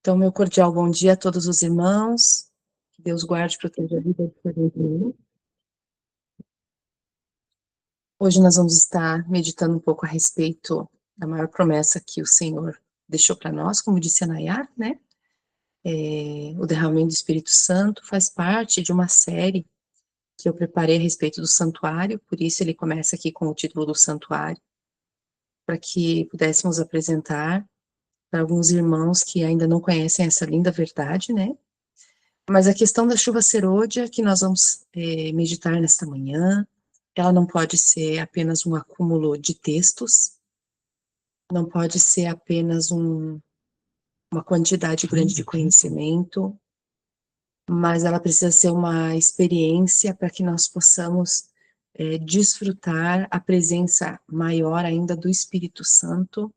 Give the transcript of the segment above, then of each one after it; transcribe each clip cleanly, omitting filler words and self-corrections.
Então, meu cordial bom dia a todos os irmãos. Que Deus guarde e proteja a vida de cada um de nós. Hoje nós vamos estar meditando um pouco a respeito da maior promessa que o Senhor deixou para nós, como disse a Nayar, né? O derramamento do Espírito Santo faz parte de uma série que eu preparei a respeito do santuário, por isso ele começa aqui com o título do santuário, para que pudéssemos apresentar para alguns irmãos que ainda não conhecem essa linda verdade, né? Mas a questão da chuva serôdia que nós vamos meditar nesta manhã, ela não pode ser apenas um acúmulo de textos, não pode ser apenas uma quantidade grande de conhecimento, mas ela precisa ser uma experiência para que nós possamos desfrutar a presença maior ainda do Espírito Santo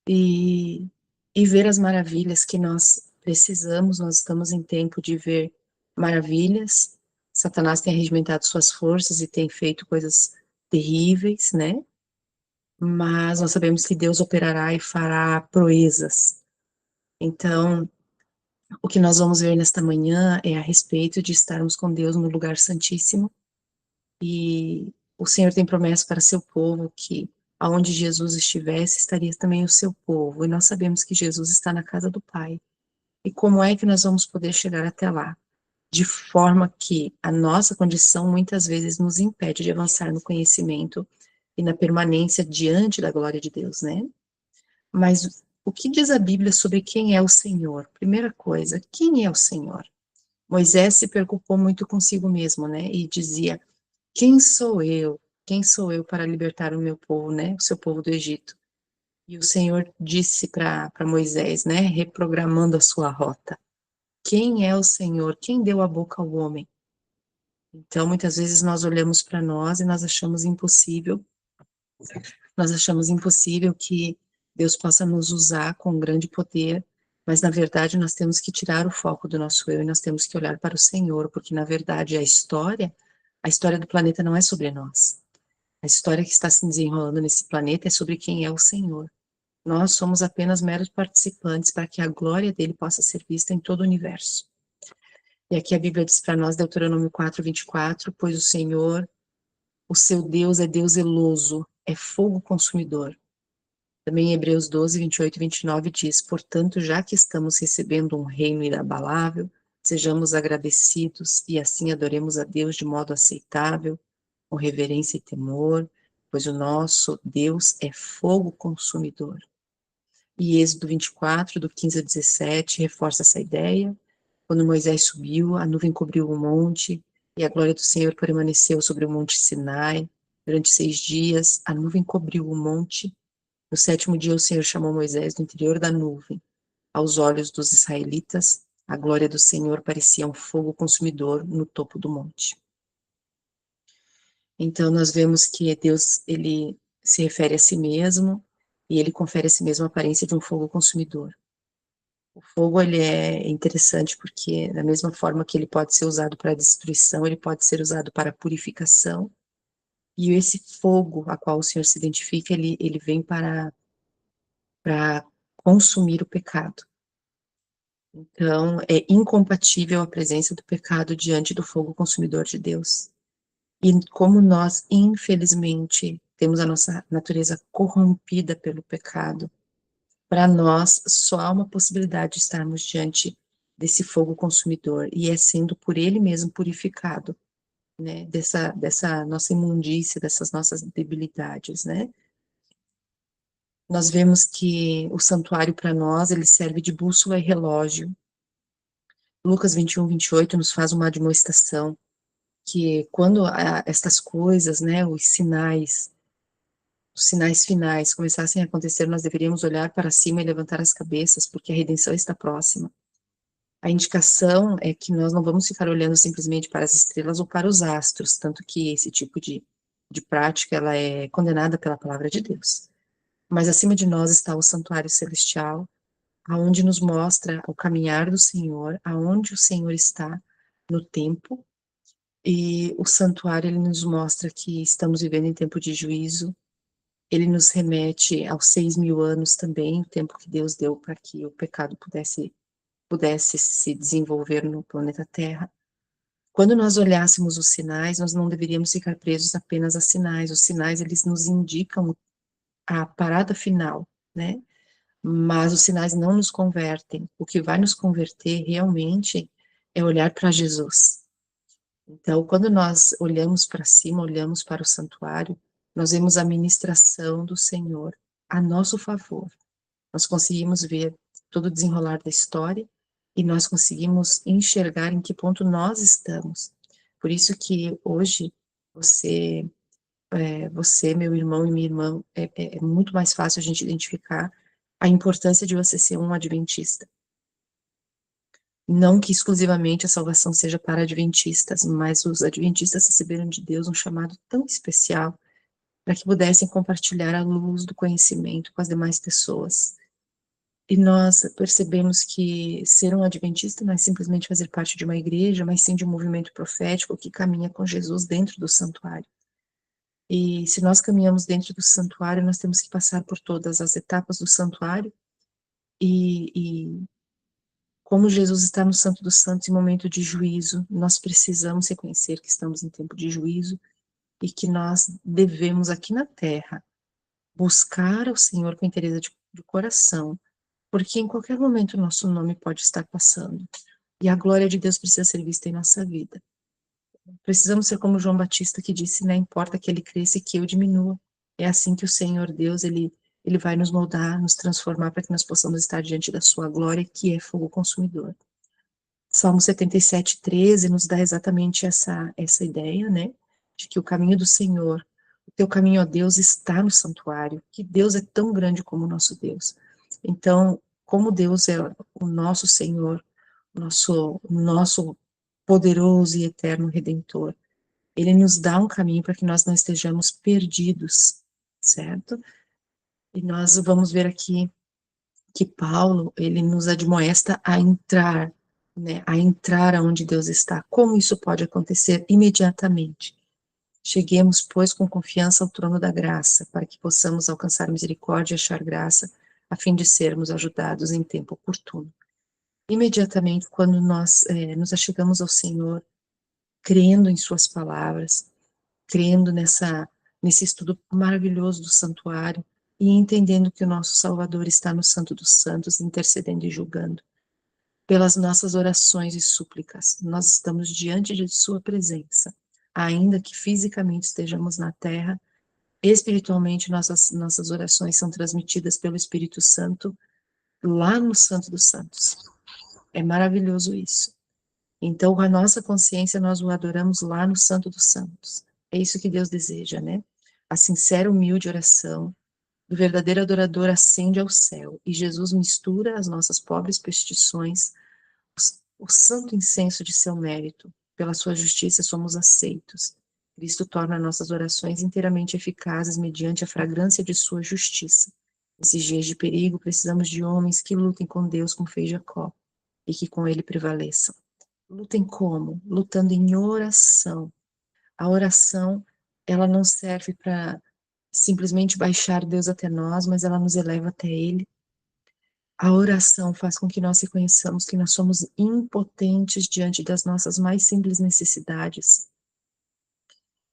e, e ver as maravilhas que nós precisamos. Nós estamos em tempo de ver maravilhas. Satanás tem arregimentado suas forças e tem feito coisas terríveis, né? Mas nós sabemos que Deus operará e fará proezas. Então, o que nós vamos ver nesta manhã é a respeito de estarmos com Deus no lugar santíssimo, e o Senhor tem promessa para seu povo que aonde Jesus estivesse, estaria também o seu povo, e nós sabemos que Jesus está na casa do Pai. E como é que nós vamos poder chegar até lá? De forma que a nossa condição muitas vezes nos impede de avançar no conhecimento e na permanência diante da glória de Deus, né? Mas o que diz a Bíblia sobre quem é o Senhor? Primeira coisa, quem é o Senhor? Moisés se preocupou muito consigo mesmo, né? E dizia: quem sou eu? Quem sou eu para libertar o meu povo, né? O seu povo do Egito. E o Senhor disse para Moisés, né? Reprogramando a sua rota: quem é o Senhor? Quem deu a boca ao homem? Então, muitas vezes nós olhamos para nós e nós achamos impossível que Deus possa nos usar com grande poder, mas na verdade nós temos que tirar o foco do nosso eu e nós temos que olhar para o Senhor, porque na verdade a história do planeta não é sobre nós. A história que está se desenrolando nesse planeta é sobre quem é o Senhor. Nós somos apenas meros participantes para que a glória dele possa ser vista em todo o universo. E aqui a Bíblia diz para nós, Deuteronômio 4:24, pois o Senhor, o seu Deus, é Deus zeloso, é fogo consumidor. Também em Hebreus 12:28 e 29 diz: portanto, já que estamos recebendo um reino inabalável, sejamos agradecidos e assim adoremos a Deus de modo aceitável, com reverência e temor, pois o nosso Deus é fogo consumidor. E Êxodo 24, do 15 a 17, reforça essa ideia. Quando Moisés subiu, a nuvem cobriu o monte, e a glória do Senhor permaneceu sobre o monte Sinai. Durante 6 dias, a nuvem cobriu o monte. No 7º dia, o Senhor chamou Moisés do interior da nuvem. Aos olhos dos israelitas, a glória do Senhor parecia um fogo consumidor no topo do monte. Então, nós vemos que Deus, ele se refere a si mesmo, e ele confere a si mesmo a aparência de um fogo consumidor. O fogo, ele é interessante porque, da mesma forma que ele pode ser usado para destruição, ele pode ser usado para purificação, e esse fogo a qual o Senhor se identifica, ele vem para consumir o pecado. Então, é incompatível a presença do pecado diante do fogo consumidor de Deus. E como nós, infelizmente, temos a nossa natureza corrompida pelo pecado, para nós só há uma possibilidade de estarmos diante desse fogo consumidor, e é sendo por ele mesmo purificado, né, dessa nossa imundície, dessas nossas debilidades, né. Nós vemos que o santuário para nós, ele serve de bússola e relógio. Lucas 21:28 nos faz uma admoestação, que quando estas coisas, né, os sinais finais começassem a acontecer, nós deveríamos olhar para cima e levantar as cabeças, porque a redenção está próxima. A indicação é que nós não vamos ficar olhando simplesmente para as estrelas ou para os astros, tanto que esse tipo de prática, ela é condenada pela palavra de Deus. Mas acima de nós está o santuário celestial, aonde nos mostra o caminhar do Senhor, aonde o Senhor está no tempo, e o santuário, ele nos mostra que estamos vivendo em tempo de juízo, Ele nos remete aos 6.000 anos também, o tempo que Deus deu para que o pecado pudesse se desenvolver no planeta Terra. Quando nós olhássemos os sinais, nós não deveríamos ficar presos apenas a sinais. Os sinais, eles nos indicam a parada final, né? Mas os sinais não nos convertem. O que vai nos converter realmente é olhar para Jesus. Então, quando nós olhamos para cima, olhamos para o santuário, nós vemos a ministração do Senhor a nosso favor. Nós conseguimos ver todo o desenrolar da história e nós conseguimos enxergar em que ponto nós estamos. Por isso que hoje você, você, meu irmão e minha irmã, é muito mais fácil a gente identificar a importância de você ser um adventista. Não que exclusivamente a salvação seja para adventistas, mas os adventistas receberam de Deus um chamado tão especial para que pudessem compartilhar a luz do conhecimento com as demais pessoas. E nós percebemos que ser um adventista não é simplesmente fazer parte de uma igreja, mas sim de um movimento profético que caminha com Jesus dentro do santuário. E se nós caminhamos dentro do santuário, nós temos que passar por todas as etapas do santuário e como Jesus está no Santo dos Santos em momento de juízo, nós precisamos reconhecer que estamos em tempo de juízo e que nós devemos aqui na terra buscar ao Senhor com interesse de coração, porque em qualquer momento o nosso nome pode estar passando e a glória de Deus precisa ser vista em nossa vida. Precisamos ser como João Batista que disse, não importa que ele cresça e que eu diminua. É assim que o Senhor Deus, ele vai nos moldar, nos transformar para que nós possamos estar diante da sua glória, que é fogo consumidor. Salmo 77:13 nos dá exatamente essa ideia, né, de que o caminho do Senhor, o teu caminho, ó Deus, está no santuário, que Deus é tão grande como o nosso Deus. Então, como Deus é o nosso Senhor, nosso poderoso e eterno Redentor, ele nos dá um caminho para que nós não estejamos perdidos, certo? E nós vamos ver aqui que Paulo, ele nos admoesta a entrar, né, a entrar aonde Deus está. Como isso pode acontecer imediatamente? Cheguemos, pois, com confiança ao trono da graça, para que possamos alcançar misericórdia e achar graça, a fim de sermos ajudados em tempo oportuno. Imediatamente, quando nós nos achegamos ao Senhor, crendo em suas palavras, crendo nesse estudo maravilhoso do santuário, e entendendo que o nosso Salvador está no Santo dos Santos, intercedendo e julgando. Pelas nossas orações e súplicas, nós estamos diante de sua presença, ainda que fisicamente estejamos na terra, espiritualmente nossas orações são transmitidas pelo Espírito Santo lá no Santo dos Santos. É maravilhoso isso. Então, com a nossa consciência, nós o adoramos lá no Santo dos Santos. É isso que Deus deseja, né? A sincera, humilde oração do verdadeiro adorador ascende ao céu, e Jesus mistura as nossas pobres petições, o santo incenso de seu mérito. Pela sua justiça somos aceitos. Cristo torna nossas orações inteiramente eficazes mediante a fragrância de sua justiça. Nesses dias de perigo, precisamos de homens que lutem com Deus como fez Jacó, e que com ele prevaleçam. Lutem como? Lutando em oração. A oração, ela não serve para simplesmente baixar Deus até nós, mas ela nos eleva até Ele. A oração faz com que nós reconheçamos que nós somos impotentes diante das nossas mais simples necessidades.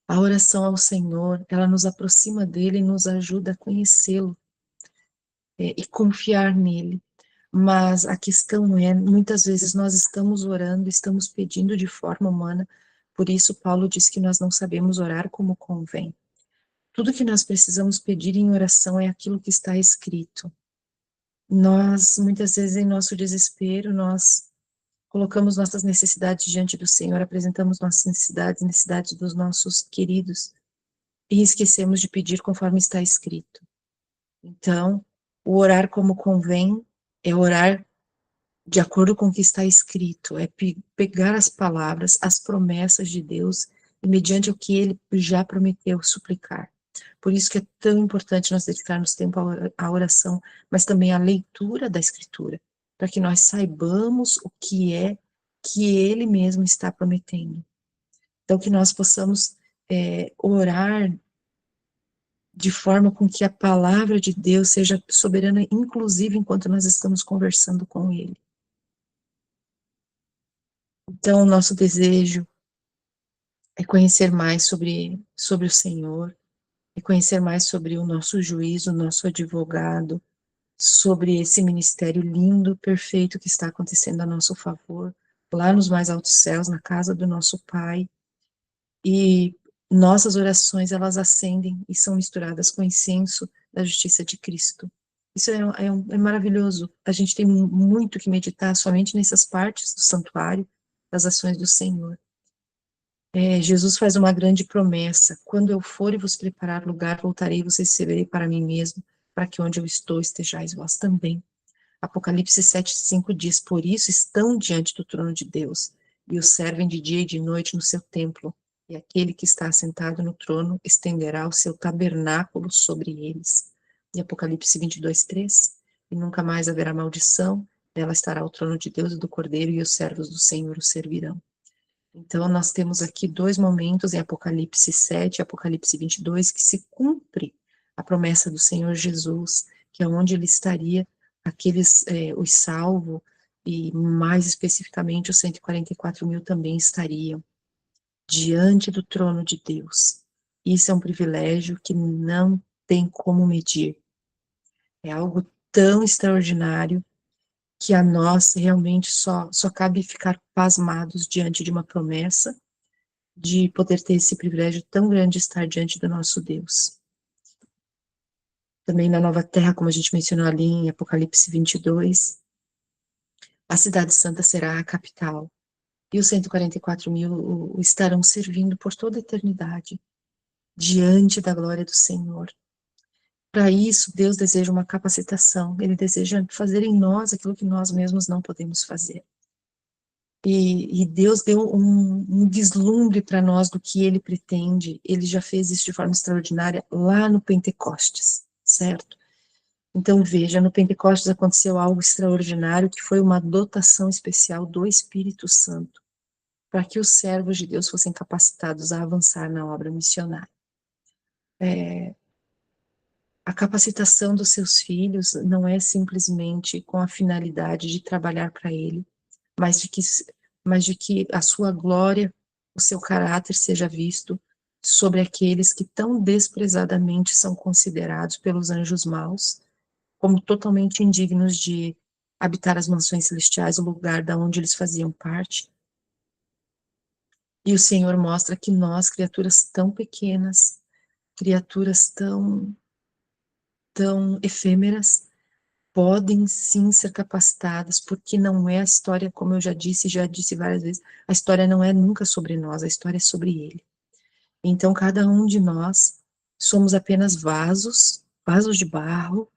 A oração ao Senhor, ela nos aproxima dele e nos ajuda a conhecê-lo e confiar nele. Mas a questão é, muitas vezes nós estamos orando, estamos pedindo de forma humana, por isso Paulo diz que nós não sabemos orar como convém. Tudo que nós precisamos pedir em oração é aquilo que está escrito. Nós, muitas vezes, em nosso desespero, nós colocamos nossas necessidades diante do Senhor, apresentamos nossas necessidades, necessidades dos nossos queridos, e esquecemos de pedir conforme está escrito. Então, o orar como convém é orar de acordo com o que está escrito, é pegar as palavras, as promessas de Deus, e mediante o que Ele já prometeu, suplicar. Por isso que é tão importante nós dedicarmos tempo à oração, mas também à leitura da Escritura, para que nós saibamos o que é que Ele mesmo está prometendo. Então, que nós possamos orar de forma com que a palavra de Deus seja soberana, inclusive enquanto nós estamos conversando com Ele. Então, o nosso desejo é conhecer mais sobre o Senhor, é conhecer mais sobre o nosso juiz, o nosso advogado, sobre esse ministério lindo, perfeito que está acontecendo a nosso favor, lá nos mais altos céus, na casa do nosso Pai. E nossas orações, elas ascendem e são misturadas com o incenso da justiça de Cristo. Isso é maravilhoso. A gente tem muito que meditar somente nessas partes do santuário, das ações do Senhor. Jesus faz uma grande promessa: quando eu for e vos preparar lugar, voltarei e vos receberei para mim mesmo, para que onde eu estou estejais vós também. Apocalipse 7:5 diz: por isso estão diante do trono de Deus, e o servem de dia e de noite no seu templo, e aquele que está assentado no trono estenderá o seu tabernáculo sobre eles. E Apocalipse 22:3: e nunca mais haverá maldição, nela estará o trono de Deus e do Cordeiro, e os servos do Senhor o servirão. Então, nós temos aqui dois momentos em Apocalipse 7 e Apocalipse 22 que se cumpre a promessa do Senhor Jesus, que é onde ele estaria, aqueles, os salvos, e mais especificamente os 144 mil também estariam diante do trono de Deus. Isso é um privilégio que não tem como medir. É algo tão extraordinário que a nós realmente só cabe ficar pasmados diante de uma promessa, de poder ter esse privilégio tão grande de estar diante do nosso Deus. Também na Nova Terra, como a gente mencionou ali em Apocalipse 22, a cidade santa será a capital, e os 144 mil estarão servindo por toda a eternidade, diante da glória do Senhor. Para isso, Deus deseja uma capacitação, Ele deseja fazer em nós aquilo que nós mesmos não podemos fazer. E Deus deu um vislumbre para nós do que Ele pretende. Ele já fez isso de forma extraordinária lá no Pentecostes, certo? Então veja, no Pentecostes aconteceu algo extraordinário, que foi uma dotação especial do Espírito Santo, para que os servos de Deus fossem capacitados a avançar na obra missionária. A capacitação dos seus filhos não é simplesmente com a finalidade de trabalhar para Ele, mas de que a sua glória, o seu caráter seja visto sobre aqueles que tão desprezadamente são considerados pelos anjos maus como totalmente indignos de habitar as mansões celestiais, o lugar da onde eles faziam parte. E o Senhor mostra que nós, criaturas tão pequenas, criaturas tão efêmeras, podem sim ser capacitadas, porque não é a história, como eu já disse várias vezes, a história não é nunca sobre nós, a história é sobre Ele. Então, cada um de nós somos apenas vasos de barro,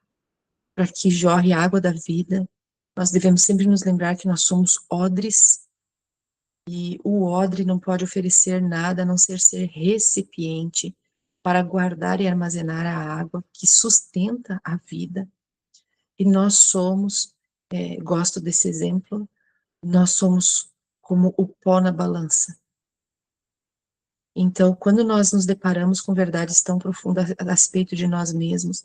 para que jorre a água da vida. Nós devemos sempre nos lembrar que nós somos odres, e o odre não pode oferecer nada a não ser recipiente para guardar e armazenar a água que sustenta a vida. E nós somos, gosto desse exemplo, nós somos como o pó na balança. Então, quando nós nos deparamos com verdades tão profundas a respeito de nós mesmos,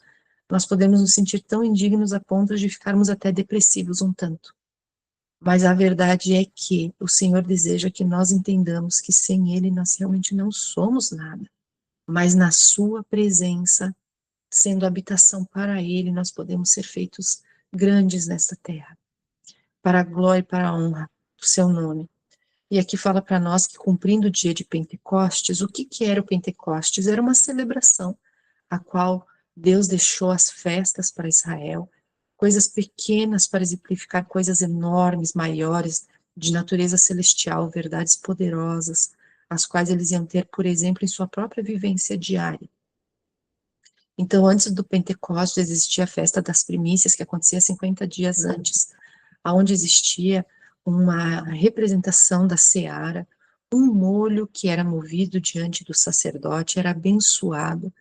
nós podemos nos sentir tão indignos a ponto de ficarmos até depressivos um tanto. Mas a verdade é que o Senhor deseja que nós entendamos que sem Ele nós realmente não somos nada. Mas na Sua presença, sendo habitação para Ele, nós podemos ser feitos grandes nesta terra, para a glória e para a honra do Seu nome. E aqui fala para nós que, cumprindo o dia de Pentecostes, o que era o Pentecostes? Era uma celebração, a qual Deus deixou as festas para Israel, coisas pequenas para exemplificar coisas enormes, maiores, de natureza celestial, verdades poderosas, as quais eles iam ter, por exemplo, em sua própria vivência diária. Então, antes do Pentecostes, existia a festa das primícias, que acontecia 50 dias antes, onde existia uma representação da seara, um molho que era movido diante do sacerdote, era abençoado,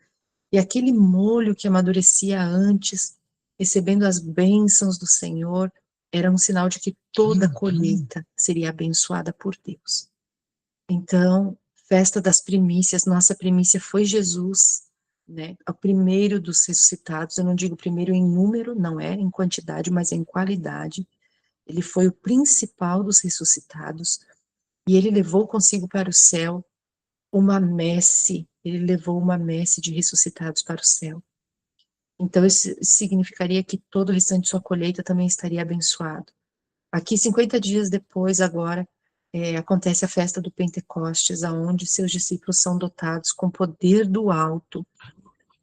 e aquele molho que amadurecia antes, recebendo as bênçãos do Senhor, era um sinal de que toda a colheita seria abençoada por Deus. Então, festa das primícias, nossa primícia foi Jesus, né? O primeiro dos ressuscitados, eu não digo primeiro em número, não é em quantidade, mas em qualidade. Ele foi o principal dos ressuscitados, e ele levou consigo para o céu ele levou uma messe de ressuscitados para o céu. Então, isso significaria que todo o restante de sua colheita também estaria abençoado. Aqui, 50 dias depois, agora, acontece a festa do Pentecostes, aonde seus discípulos são dotados com poder do alto,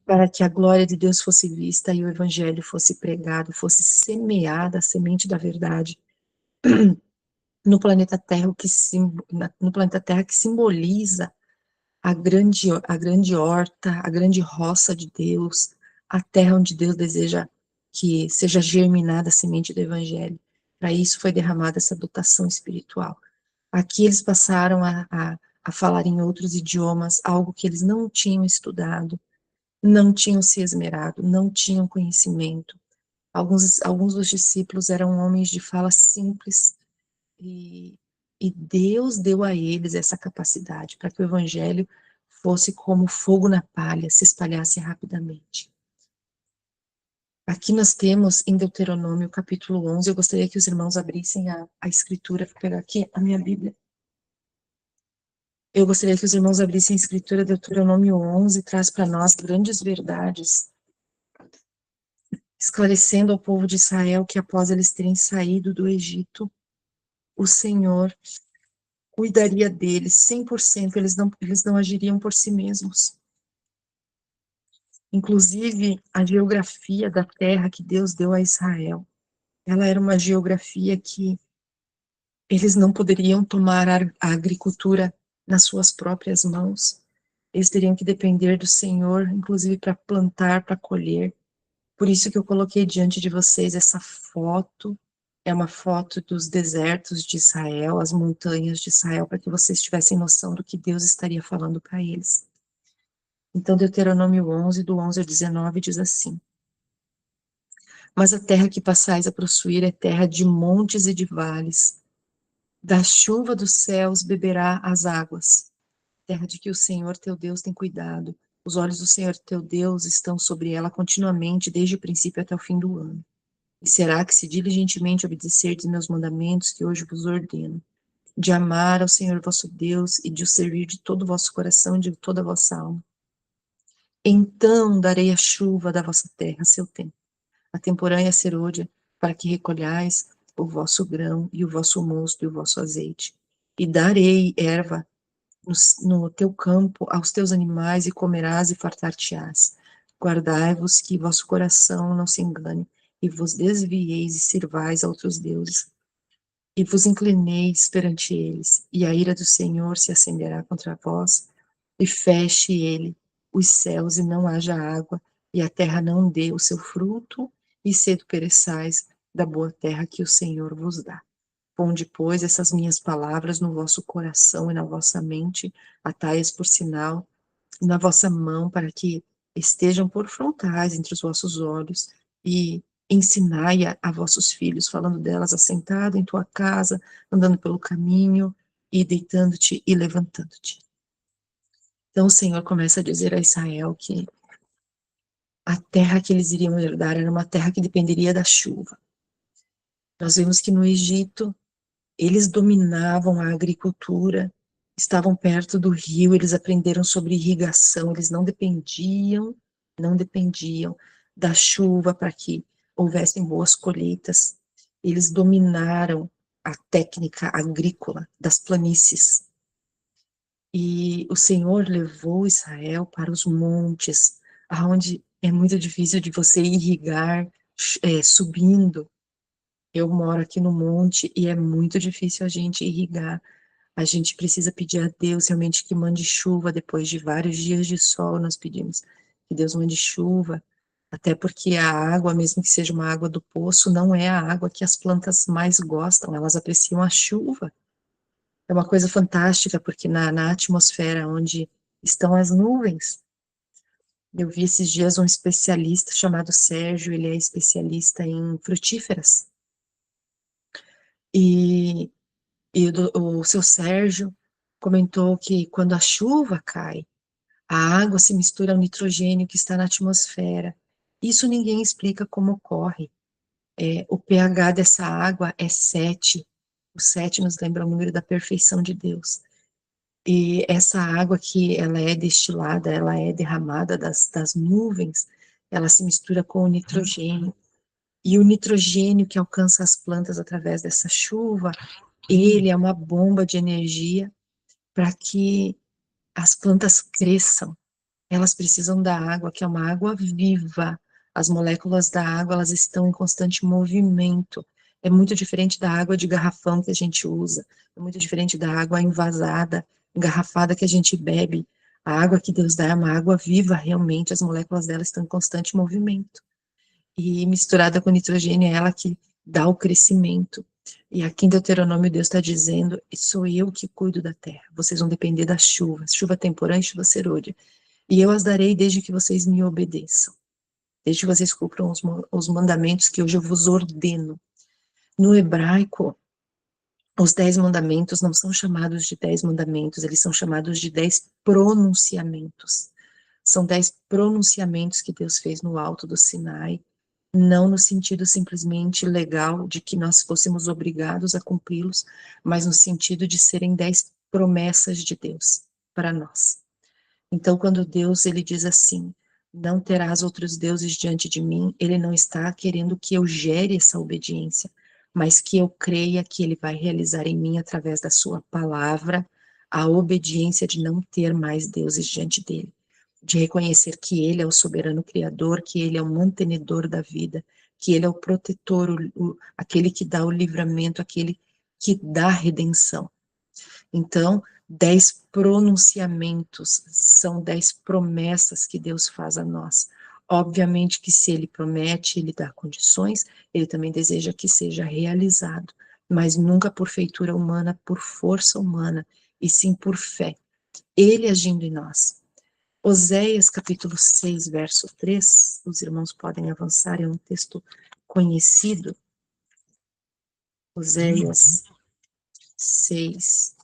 para que a glória de Deus fosse vista e o evangelho fosse pregado, fosse semeada a semente da verdade no planeta Terra, no planeta Terra que simboliza a grande horta, a grande roça de Deus, a terra onde Deus deseja que seja germinada a semente do Evangelho. Para isso foi derramada essa dotação espiritual. Aqui eles passaram a falar em outros idiomas, algo que eles não tinham estudado, não tinham se esmerado, não tinham conhecimento. Alguns dos discípulos eram homens de fala simples, e, e Deus deu a eles essa capacidade para que o evangelho fosse como fogo na palha, se espalhasse rapidamente. Aqui nós temos em Deuteronômio capítulo 11, eu gostaria que os irmãos abrissem a escritura, vou pegar aqui a minha Bíblia. Eu gostaria que os irmãos abrissem a escritura, Deuteronômio 11, traz para nós grandes verdades, esclarecendo ao povo de Israel que após eles terem saído do Egito, o Senhor cuidaria deles 100%, eles não agiriam por si mesmos. Inclusive, a geografia da terra que Deus deu a Israel, ela era uma geografia que eles não poderiam tomar a agricultura nas suas próprias mãos. Eles teriam que depender do Senhor, inclusive para plantar, para colher. Por isso que eu coloquei diante de vocês essa foto. É uma foto dos desertos de Israel, as montanhas de Israel, para que vocês tivessem noção do que Deus estaria falando para eles. Então, Deuteronômio 11, do 11 ao 19, diz assim: Mas a terra que passais a possuir é terra de montes e de vales. Da chuva dos céus beberá as águas. Terra de que o Senhor teu Deus tem cuidado. Os olhos do Senhor teu Deus estão sobre ela continuamente, desde o princípio até o fim do ano. E será que, se diligentemente obedecerdes meus mandamentos, que hoje vos ordeno, de amar ao Senhor vosso Deus e de o servir de todo o vosso coração e de toda a vossa alma, então darei a chuva da vossa terra a seu tempo, a temporã e a serôdia, para que recolhais o vosso grão e o vosso mosto e o vosso azeite. E darei erva no teu campo aos teus animais, e comerás e fartar-te-ás. Guardai-vos que vosso coração não se engane, e vos desvieis e sirvais a outros deuses, e vos inclineis perante eles, e a ira do Senhor se acenderá contra vós, e feche ele os céus, e não haja água, e a terra não dê o seu fruto, e cedo pereçais da boa terra que o Senhor vos dá. Ponde, pois, essas minhas palavras no vosso coração e na vossa mente, atai-as por sinal na vossa mão, para que estejam por frontais entre os vossos olhos, e ensinai a vossos filhos, falando delas assentado em tua casa, andando pelo caminho, e deitando-te e levantando-te. Então o Senhor começa a dizer a Israel que a terra que eles iriam herdar era uma terra que dependeria da chuva. Nós vemos que no Egito eles dominavam a agricultura, estavam perto do rio, eles aprenderam sobre irrigação, eles não dependiam da chuva para que houvessem boas colheitas. Eles dominaram a técnica agrícola das planícies. E o Senhor levou Israel para os montes, aonde é muito difícil de você irrigar subindo. Eu moro aqui no monte e é muito difícil a gente irrigar. A gente precisa pedir a Deus realmente que mande chuva. Depois de vários dias de sol, nós pedimos que Deus mande chuva, até porque a água, mesmo que seja uma água do poço, não é a água que as plantas mais gostam, elas apreciam a chuva. É uma coisa fantástica, porque na atmosfera onde estão as nuvens, eu vi esses dias um especialista chamado Sérgio, ele é especialista em frutíferas, e o seu Sérgio comentou que quando a chuva cai, A água se mistura ao nitrogênio que está na atmosfera. Isso ninguém explica como ocorre. O pH dessa água é 7. O 7 nos lembra o número da perfeição de Deus. E essa água que ela é destilada, ela é derramada das nuvens, ela se mistura com o nitrogênio. E o nitrogênio que alcança as plantas através dessa chuva, ele é uma bomba de energia para que as plantas cresçam. Elas precisam da água, que é uma água viva. As moléculas da água, elas estão em constante movimento. É muito diferente da água de garrafão que a gente usa. É muito diferente da água envasada, engarrafada que a gente bebe. A água que Deus dá é uma água viva, realmente. As moléculas dela estão em constante movimento. E misturada com nitrogênio, é ela que dá o crescimento. E aqui em Deuteronômio, Deus está dizendo: sou eu que cuido da terra. Vocês vão depender das chuvas, chuva temporã e chuva serôdia. E eu as darei desde que vocês me obedeçam, desde que vocês cumpram os mandamentos que hoje eu vos ordeno. No hebraico, os 10 mandamentos não são chamados de 10 mandamentos, eles são chamados de 10 pronunciamentos. São 10 pronunciamentos que Deus fez no alto do Sinai, não no sentido simplesmente legal de que nós fôssemos obrigados a cumpri-los, mas no sentido de serem 10 promessas de Deus para nós. Então, quando Deus ele diz assim: não terás outros deuses diante de mim, ele não está querendo que eu gere essa obediência, mas que eu creia que ele vai realizar em mim, através da sua palavra, a obediência de não ter mais deuses diante dele, de reconhecer que ele é o soberano criador, que ele é o mantenedor da vida, que ele é o protetor, aquele que dá o livramento, aquele que dá a redenção. Então, 10 pronunciamentos são 10 promessas que Deus faz a nós. Obviamente que se ele promete, ele dá condições, ele também deseja que seja realizado, mas nunca por feitura humana, por força humana, e sim por fé. Ele agindo em nós. Oséias capítulo 6, verso 3, os irmãos podem avançar, é um texto conhecido. Oséias 6,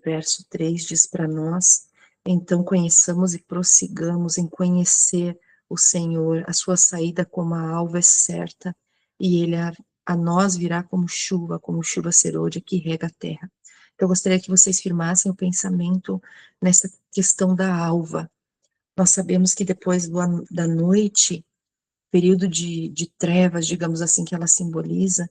verso 3 diz para nós: então conheçamos e prossigamos em conhecer o Senhor, a sua saída como a alva é certa, e ele a nós virá como chuva serôdia que rega a terra. Então, eu gostaria que vocês firmassem o pensamento nessa questão da alva. Nós sabemos que depois da noite, período de trevas, digamos assim, que ela simboliza,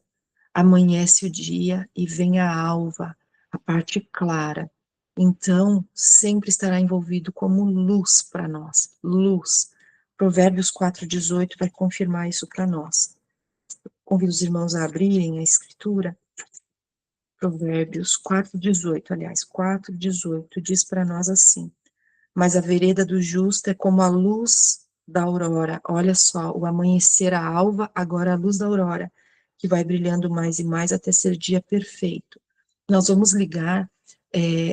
amanhece o dia e vem a alva, a parte clara. Então, sempre estará envolvido como luz para nós, luz. Provérbios 4,18 vai confirmar isso para nós. Convido os irmãos a abrirem a escritura. Provérbios 4,18, aliás, 4,18 diz para nós assim: mas a vereda do justo é como a luz da aurora. Olha só, o amanhecer, a alva, agora a luz da aurora, que vai brilhando mais e mais até ser dia perfeito. Nós vamos ligar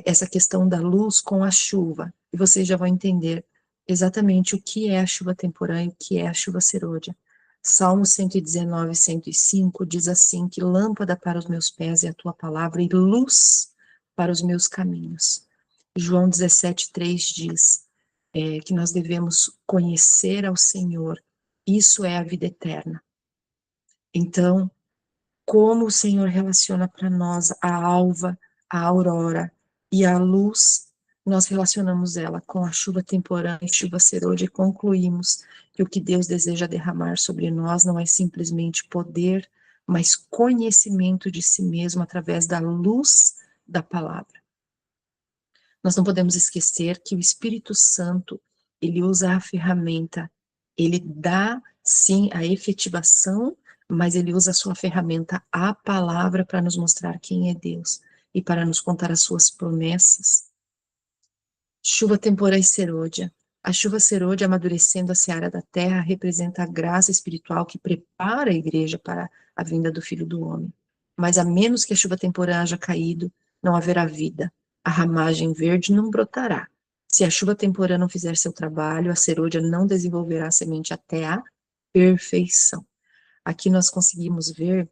essa questão da luz com a chuva, e vocês já vão entender exatamente o que é a chuva temporã e o que é a chuva serôdia. Salmo 119, 105 diz assim: que lâmpada para os meus pés é a tua palavra e luz para os meus caminhos. João 17,3 diz que nós devemos conhecer ao Senhor, isso é a vida eterna. Então, como o Senhor relaciona para nós a alva, a aurora e a luz, nós relacionamos ela com a chuva temporã e chuva serôdia e concluímos que o que Deus deseja derramar sobre nós não é simplesmente poder, mas conhecimento de si mesmo através da luz da palavra. Nós não podemos esquecer que o Espírito Santo, ele usa a ferramenta, ele dá, sim, a efetivação, mas ele usa a sua ferramenta, a palavra, para nos mostrar quem é Deus e para nos contar as suas promessas. Chuva temporã e serôdia. A chuva serôdia, amadurecendo a seara da terra, representa a graça espiritual que prepara a igreja para a vinda do Filho do Homem. Mas a menos que a chuva temporã haja caído, não haverá vida. A ramagem verde não brotará. Se a chuva temporã não fizer seu trabalho, a serôdia não desenvolverá a semente até a perfeição. Aqui nós conseguimos ver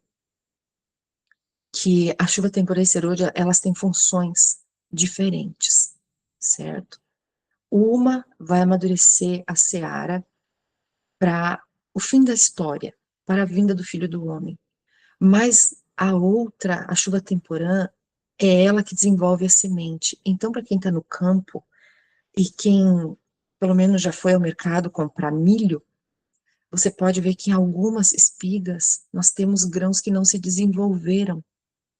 que a chuva temporã e serôdia, elas têm funções diferentes, certo? Uma vai amadurecer a seara para o fim da história, para a vinda do Filho do Homem. Mas a outra, a chuva temporã, é ela que desenvolve a semente. Então, para quem está no campo e quem pelo menos já foi ao mercado comprar milho, você pode ver que em algumas espigas nós temos grãos que não se desenvolveram,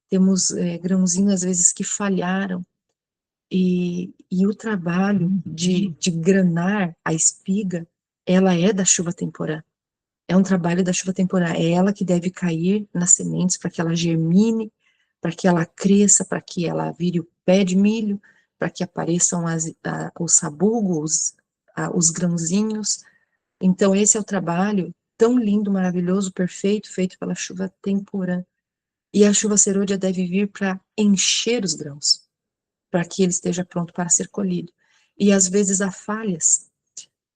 temos grãozinhos às vezes que falharam, e o trabalho de granar a espiga, ela é da chuva temporã. É um trabalho da chuva temporã, é ela que deve cair nas sementes para que ela germine, para que ela cresça, para que ela vire o pé de milho, para que apareçam os sabugos, os grãozinhos. Então esse é o trabalho tão lindo, maravilhoso, perfeito, feito pela chuva temporã. E a chuva serôdia deve vir para encher os grãos, para que ele esteja pronto para ser colhido. E às vezes há falhas,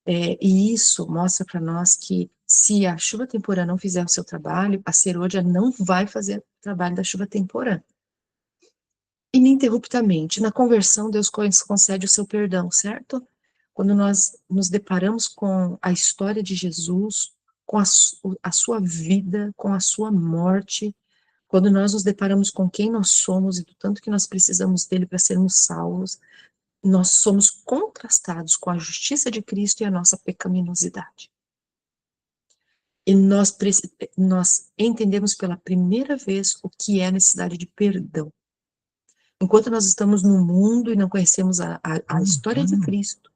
e isso mostra para nós que se a chuva temporã não fizer o seu trabalho, a serôdia não vai fazer o trabalho da chuva temporã. Ininterruptamente, na conversão, Deus concede o seu perdão, certo? Quando nós nos deparamos com a história de Jesus, com a sua vida, com a sua morte, quando nós nos deparamos com quem nós somos e do tanto que nós precisamos dele para sermos salvos, nós somos contrastados com a justiça de Cristo e a nossa pecaminosidade. E nós entendemos pela primeira vez o que é a necessidade de perdão. Enquanto nós estamos no mundo e não conhecemos a história de Cristo,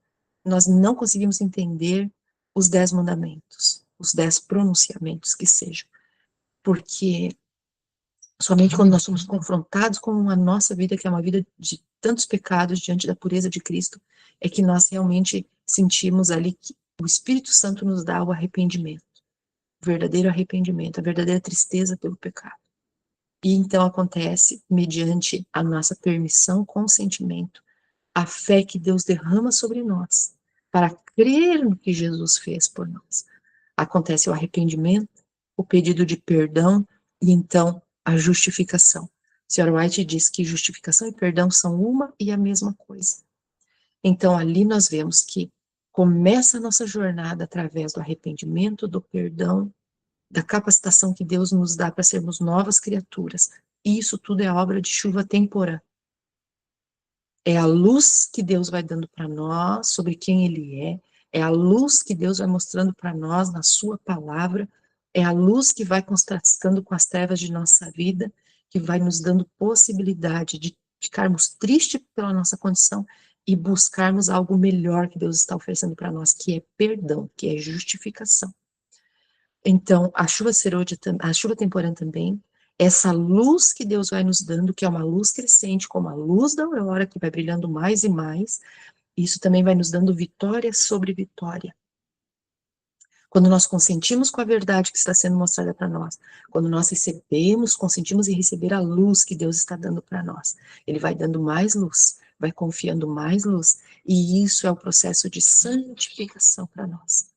nós não conseguimos entender os 10 mandamentos, os 10 pronunciamentos que sejam. Porque somente quando nós somos confrontados com a nossa vida, que é uma vida de tantos pecados diante da pureza de Cristo, é que nós realmente sentimos ali que o Espírito Santo nos dá o arrependimento, o verdadeiro arrependimento, a verdadeira tristeza pelo pecado. E então acontece, mediante a nossa permissão, consentimento, a fé que Deus derrama sobre nós, para crer no que Jesus fez por nós. Acontece o arrependimento, o pedido de perdão e então a justificação. A senhora White diz que justificação e perdão são uma e a mesma coisa. Então ali nós vemos que começa a nossa jornada através do arrependimento, do perdão, da capacitação que Deus nos dá para sermos novas criaturas. E isso tudo é obra de chuva temporã. É a luz que Deus vai dando para nós sobre quem Ele é a luz que Deus vai mostrando para nós na Sua palavra, é a luz que vai contrastando com as trevas de nossa vida, que vai nos dando possibilidade de ficarmos tristes pela nossa condição e buscarmos algo melhor que Deus está oferecendo para nós, que é perdão, que é justificação. Então, a chuva serôdia, a chuva temporã também, essa luz que Deus vai nos dando, que é uma luz crescente, como a luz da aurora, que vai brilhando mais e mais, isso também vai nos dando vitória sobre vitória. Quando nós consentimos com a verdade que está sendo mostrada para nós, quando nós recebemos, consentimos em receber a luz que Deus está dando para nós, Ele vai dando mais luz, vai confiando mais luz, e isso é o processo de santificação para nós.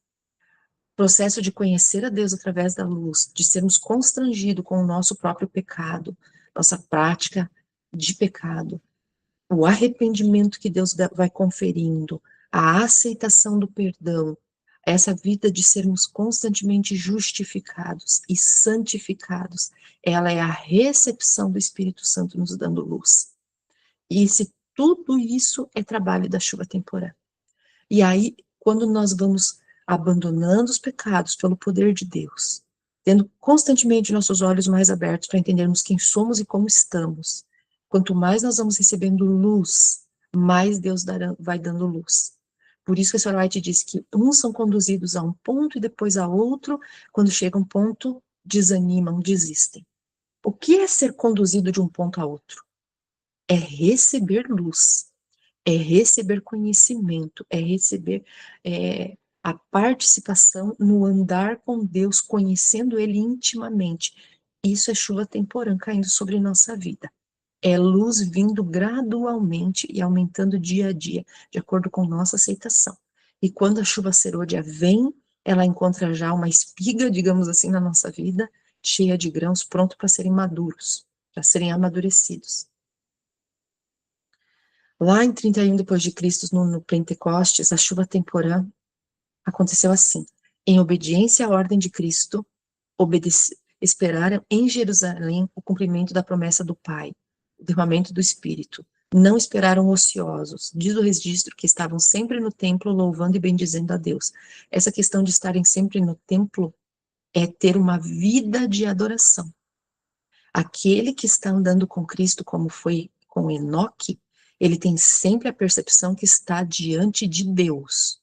Processo de conhecer a Deus através da luz, de sermos constrangidos com o nosso próprio pecado, nossa prática de pecado, o arrependimento que Deus vai conferindo, a aceitação do perdão, essa vida de sermos constantemente justificados e santificados, ela é a recepção do Espírito Santo nos dando luz. E tudo isso é trabalho da chuva temporã. E aí, quando nós vamos abandonando os pecados pelo poder de Deus, tendo constantemente nossos olhos mais abertos para entendermos quem somos e como estamos, quanto mais nós vamos recebendo luz, mais Deus vai dando luz. Por isso que a senhora White diz que uns são conduzidos a um ponto e depois a outro, quando chega um ponto, desanimam, desistem. O que é ser conduzido de um ponto a outro? É receber luz, é receber conhecimento, é receber a participação no andar com Deus, conhecendo Ele intimamente. Isso é chuva temporã caindo sobre nossa vida. É luz vindo gradualmente e aumentando dia a dia, de acordo com nossa aceitação. E quando a chuva serôdia vem, ela encontra já uma espiga, digamos assim, na nossa vida, cheia de grãos, pronto para serem maduros, para serem amadurecidos. Lá em 31 depois de Cristo, no Pentecostes, a chuva temporã aconteceu assim. Em obediência à ordem de Cristo, esperaram em Jerusalém o cumprimento da promessa do Pai, o derramamento do Espírito. Não esperaram ociosos. Diz o registro que estavam sempre no templo louvando e bendizendo a Deus. Essa questão de estarem sempre no templo é ter uma vida de adoração. Aquele que está andando com Cristo, como foi com Enoque, ele tem sempre a percepção que está diante de Deus.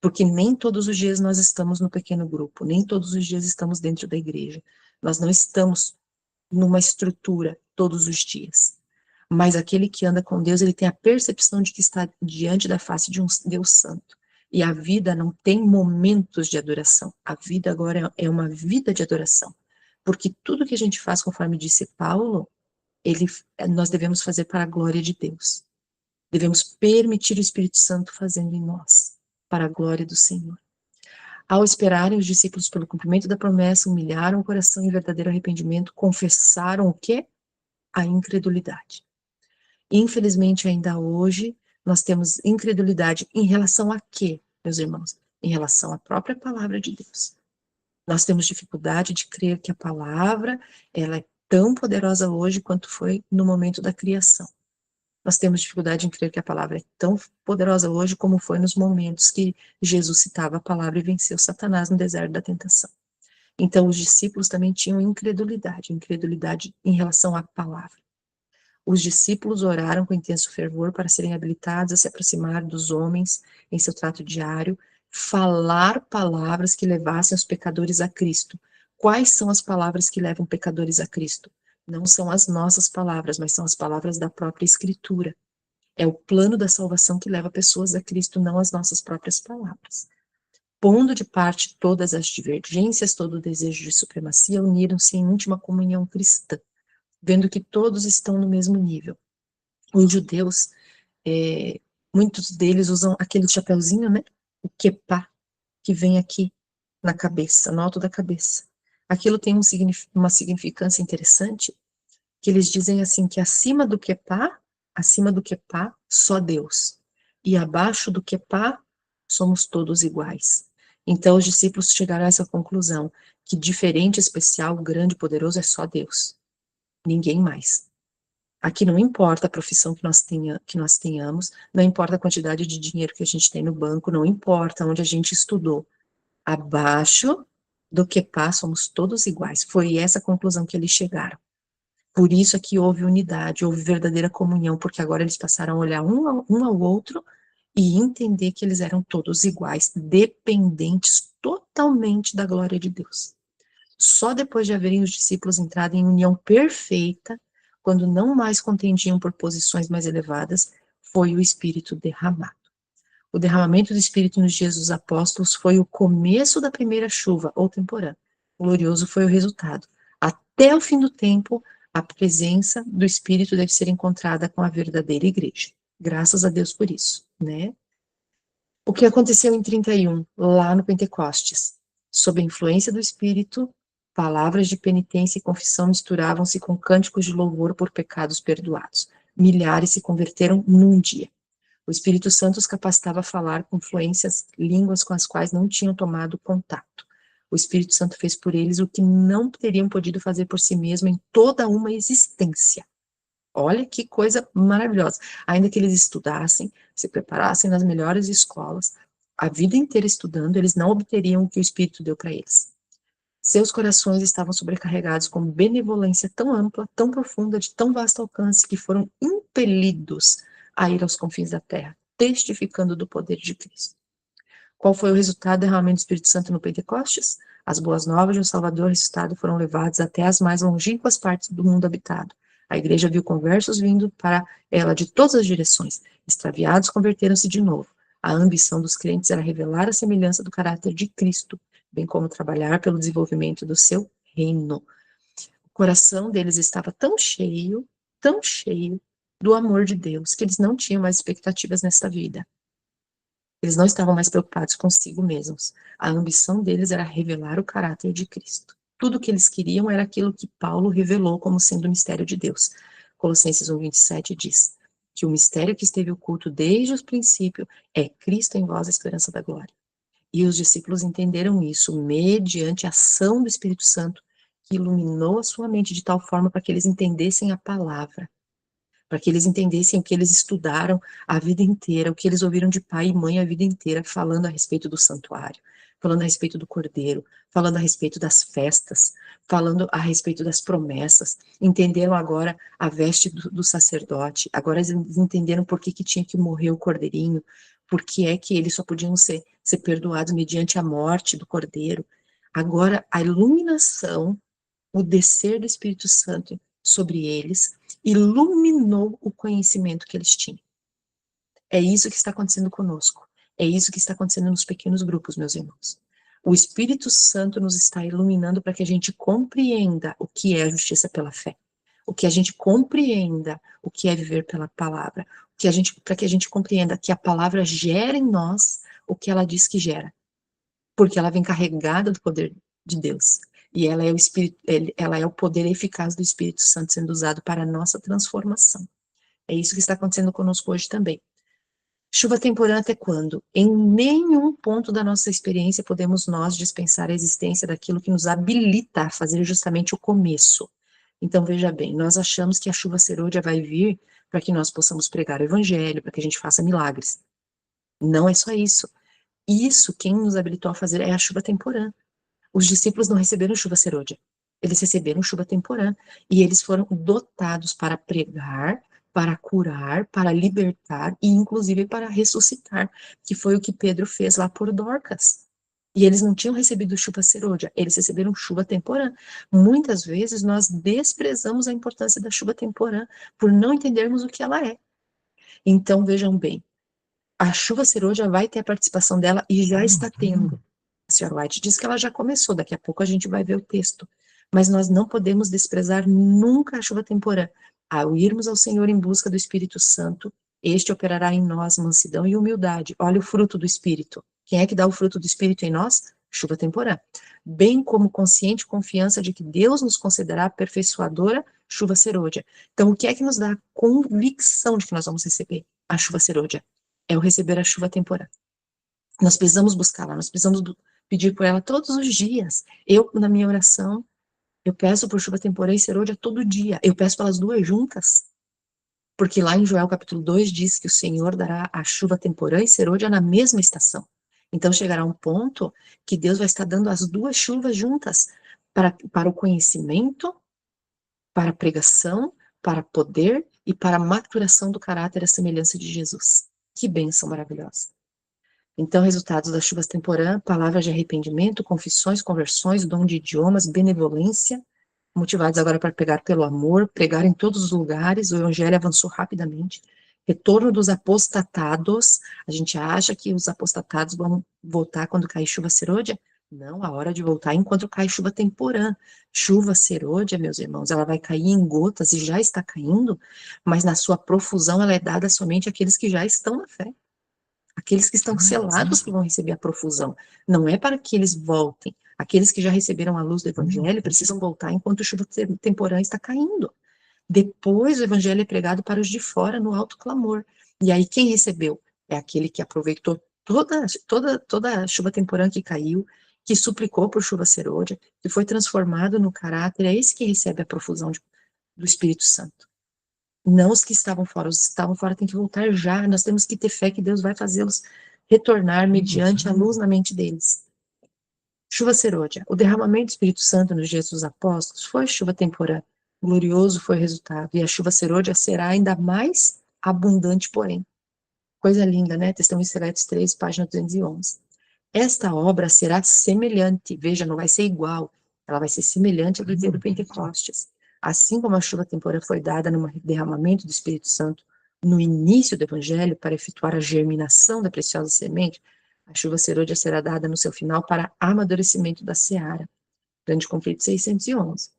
Porque nem todos os dias nós estamos no pequeno grupo, nem todos os dias estamos dentro da igreja. Nós não estamos numa estrutura todos os dias. Mas aquele que anda com Deus, ele tem a percepção de que está diante da face de um Deus santo. E a vida não tem momentos de adoração. A vida agora é uma vida de adoração. Porque tudo que a gente faz, conforme disse Paulo, nós devemos fazer para a glória de Deus. Devemos permitir o Espírito Santo fazendo em nós, para a glória do Senhor. Ao esperarem os discípulos pelo cumprimento da promessa, humilharam o coração em verdadeiro arrependimento, confessaram o quê? A incredulidade. Infelizmente, ainda hoje, nós temos incredulidade em relação a quê, meus irmãos? Em relação à própria palavra de Deus. Nós temos dificuldade de crer que a palavra, ela é tão poderosa hoje quanto foi no momento da criação. Nós temos dificuldade em crer que a palavra é tão poderosa hoje como foi nos momentos que Jesus citava a palavra e venceu Satanás no deserto da tentação. Então, os discípulos também tinham incredulidade em relação à palavra. Os discípulos oraram com intenso fervor para serem habilitados a se aproximar dos homens em seu trato diário, falar palavras que levassem os pecadores a Cristo. Quais são as palavras que levam pecadores a Cristo? Não são as nossas palavras, mas são as palavras da própria Escritura. É o plano da salvação que leva pessoas a Cristo, não as nossas próprias palavras. Pondo de parte todas as divergências, todo o desejo de supremacia, uniram-se em íntima comunhão cristã, vendo que todos estão no mesmo nível. Os judeus, muitos deles usam aquele chapeuzinho, né? O quepá, que vem aqui na cabeça, no alto da cabeça. Aquilo tem uma significância interessante, que eles dizem assim, que acima do quepá, só Deus. E abaixo do quepá, somos todos iguais. Então, os discípulos chegaram a essa conclusão, que diferente, especial, grande, poderoso é só Deus. Ninguém mais. Aqui não importa a profissão que nós tenhamos, não importa a quantidade de dinheiro que a gente tem no banco, não importa onde a gente estudou. Abaixo do quepá, somos todos iguais. Foi essa a conclusão que eles chegaram. Por isso é que houve unidade, houve verdadeira comunhão, porque agora eles passaram a olhar um ao outro e entender que eles eram todos iguais, dependentes totalmente da glória de Deus. Só depois de haverem os discípulos entrado em união perfeita, quando não mais contendiam por posições mais elevadas, foi o Espírito derramado. O derramamento do Espírito nos dias dos apóstolos foi o começo da primeira chuva, ou temporã. Glorioso foi o resultado. Até o fim do tempo, a presença do Espírito deve ser encontrada com a verdadeira igreja. Graças a Deus por isso, né? O que aconteceu em 31, lá no Pentecostes? Sob a influência do Espírito, palavras de penitência e confissão misturavam-se com cânticos de louvor por pecados perdoados. Milhares se converteram num dia. O Espírito Santo os capacitava a falar com fluências línguas com as quais não tinham tomado contato. O Espírito Santo fez por eles o que não teriam podido fazer por si mesmo em toda uma existência. Olha que coisa maravilhosa. Ainda que eles estudassem, se preparassem nas melhores escolas, a vida inteira estudando, eles não obteriam o que o Espírito deu para eles. Seus corações estavam sobrecarregados com benevolência tão ampla, tão profunda, de tão vasto alcance, que foram impelidos a ir aos confins da terra, testificando do poder de Cristo. Qual foi o resultado do derramamento do Espírito Santo no Pentecostes? As boas novas de um Salvador ressuscitado foram levadas até as mais longínquas partes do mundo habitado. A igreja viu conversos vindo para ela de todas as direções. Extraviados converteram-se de novo. A ambição dos crentes era revelar a semelhança do caráter de Cristo, bem como trabalhar pelo desenvolvimento do seu reino. O coração deles estava tão cheio do amor de Deus, que eles não tinham mais expectativas nesta vida. Eles não estavam mais preocupados consigo mesmos. A ambição deles era revelar o caráter de Cristo. Tudo o que eles queriam era aquilo que Paulo revelou como sendo o mistério de Deus. Colossenses 1:27 diz: que o mistério que esteve oculto desde o princípio é Cristo em vós, a esperança da glória. E os discípulos entenderam isso mediante a ação do Espírito Santo, que iluminou a sua mente de tal forma para que eles entendessem a palavra, para que eles entendessem o que eles estudaram a vida inteira, o que eles ouviram de pai e mãe a vida inteira, falando a respeito do santuário, falando a respeito do cordeiro, falando a respeito das festas, falando a respeito das promessas. Entenderam agora a veste do sacerdote, agora eles entenderam por que tinha que morrer o cordeirinho, por que é que eles só podiam ser perdoados mediante a morte do cordeiro. Agora, a iluminação, o descer do Espírito Santo sobre eles, iluminou o conhecimento que eles tinham. É isso que está acontecendo conosco. É isso que está acontecendo nos pequenos grupos, meus irmãos. O Espírito Santo nos está iluminando para que a gente compreenda o que é a justiça pela fé. O que a gente compreenda o que é viver pela palavra. Para que a gente compreenda que a palavra gera em nós o que ela diz que gera. Porque ela vem carregada do poder de Deus. E ela é o Espírito, ela é o poder eficaz do Espírito Santo sendo usado para a nossa transformação. É isso que está acontecendo conosco hoje também. Chuva temporã até quando? Em nenhum ponto da nossa experiência podemos nós dispensar a existência daquilo que nos habilita a fazer justamente o começo. Então, veja bem, nós achamos que a chuva serôdia vai vir para que nós possamos pregar o evangelho, para que a gente faça milagres. Não é só isso. Isso, quem nos habilitou a fazer é a chuva temporã. Os discípulos não receberam chuva serôdia. Eles receberam chuva temporã. E eles foram dotados para pregar, para curar, para libertar e, inclusive, para ressuscitar, que foi o que Pedro fez lá por Dorcas. E eles não tinham recebido chuva serôdia, eles receberam chuva temporã. Muitas vezes nós desprezamos a importância da chuva temporã por não entendermos o que ela é. Então, vejam bem, a chuva serôdia vai ter a participação dela e já está tendo. A senhora White diz que ela já começou, daqui a pouco a gente vai ver o texto. Mas nós não podemos desprezar nunca a chuva temporã. Ao irmos ao Senhor em busca do Espírito Santo, este operará em nós mansidão e humildade. Olha o fruto do Espírito. Quem é que dá o fruto do Espírito em nós? Chuva temporã. Bem como consciente confiança de que Deus nos concederá a aperfeiçoadora chuva serôdia. Então, o que é que nos dá a convicção de que nós vamos receber a chuva serôdia? É o receber a chuva temporã. Nós precisamos buscá-la, nós precisamos pedir por ela todos os dias. Eu, na minha oração, eu peço por chuva temporã e serôdia todo dia. Eu peço pelas duas juntas. Porque lá em Joel capítulo 2 diz que o Senhor dará a chuva temporã e serôdia na mesma estação. Então chegará um ponto que Deus vai estar dando as duas chuvas juntas para o conhecimento, para a pregação, para poder e para a maturação do caráter e a semelhança de Jesus. Que bênção maravilhosa. Então, resultados das chuvas temporã, palavras de arrependimento, confissões, conversões, dom de idiomas, benevolência, motivados agora para pregar pelo amor, pregar em todos os lugares, o evangelho avançou rapidamente. Retorno dos apostatados, a gente acha que os apostatados vão voltar quando cair chuva serôdia? Não, a hora de voltar é enquanto cai chuva temporã. Chuva serôdia, meus irmãos, ela vai cair em gotas e já está caindo, mas na sua profusão ela é dada somente àqueles que já estão na fé. Aqueles que estão selados que vão receber a profusão. Não é para que eles voltem. Aqueles que já receberam a luz do evangelho precisam voltar enquanto a chuva temporã está caindo. Depois o evangelho é pregado para os de fora no alto clamor. E aí quem recebeu? É aquele que aproveitou toda a chuva temporã que caiu, que suplicou por chuva serôdia, que foi transformado no caráter. É esse que recebe a profusão do Espírito Santo. Não os que estavam fora, os que estavam fora têm que voltar já, nós temos que ter fé que Deus vai fazê-los retornar mediante a luz na mente deles. Chuva serôdia, o derramamento do Espírito Santo nos dias dos apóstolos foi chuva temporã, glorioso foi o resultado, e a chuva serôdia será ainda mais abundante, porém. Coisa linda, né? Testemunhos Seletos 3, página 211. Esta obra será semelhante, veja, não vai ser igual, ela vai ser semelhante ao do dia do Pentecostes. Assim como a chuva temporã foi dada no derramamento do Espírito Santo no início do Evangelho para efetuar a germinação da preciosa semente, a chuva serôdia será dada no seu final para amadurecimento da seara. Grande Conflito 611.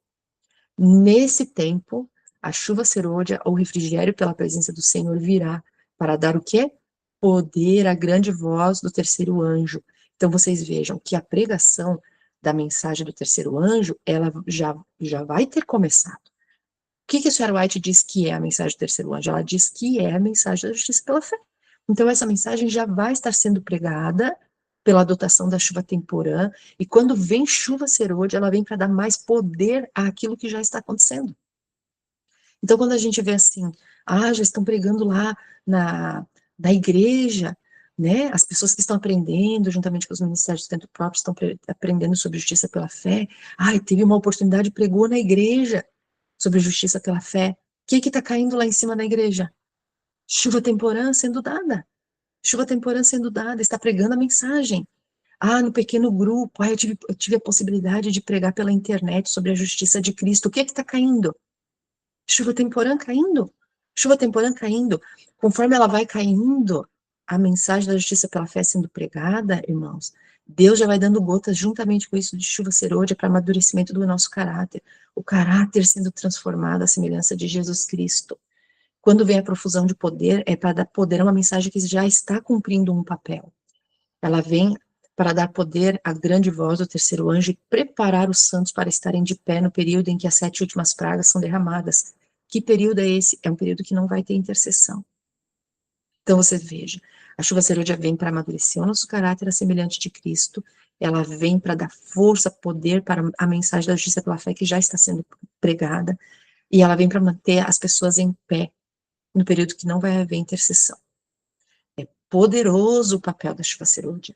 Nesse tempo, a chuva serôdia ou refrigério pela presença do Senhor virá para dar o quê? Poder à grande voz do terceiro anjo. Então vocês vejam que a pregação da mensagem do terceiro anjo, ela já vai ter começado. que a senhora White diz que é a mensagem do terceiro anjo? Ela diz que é a mensagem da justiça pela fé. Então, essa mensagem já vai estar sendo pregada pela dotação da chuva temporã, e quando vem chuva serôdia, ela vem para dar mais poder àquilo que já está acontecendo. Então, quando a gente vê assim, já estão pregando lá na igreja, né? As pessoas que estão aprendendo, juntamente com os ministérios do tempo próprio, estão aprendendo sobre justiça pela fé. Teve uma oportunidade, pregou na igreja sobre justiça pela fé. O que está caindo lá em cima da igreja? Chuva temporã sendo dada. Chuva temporã sendo dada, está pregando a mensagem. No pequeno grupo, eu tive a possibilidade de pregar pela internet sobre a justiça de Cristo. O que está caindo? Chuva temporã caindo. Chuva temporã caindo. Conforme ela vai caindo, a mensagem da justiça pela fé sendo pregada, irmãos, Deus já vai dando gotas juntamente com isso de chuva serôdia para amadurecimento do nosso caráter. O caráter sendo transformado à semelhança de Jesus Cristo. Quando vem a profusão de poder, é para dar poder a uma mensagem que já está cumprindo um papel. Ela vem para dar poder à grande voz do terceiro anjo e preparar os santos para estarem de pé no período em que as 7 últimas pragas são derramadas. Que período é esse? É um período que não vai ter intercessão. Então você veja, a chuva serôdia vem para amadurecer o nosso caráter semelhante de Cristo, ela vem para dar força, poder para a mensagem da justiça pela fé que já está sendo pregada, e ela vem para manter as pessoas em pé no período que não vai haver intercessão. É poderoso o papel da chuva serôdia.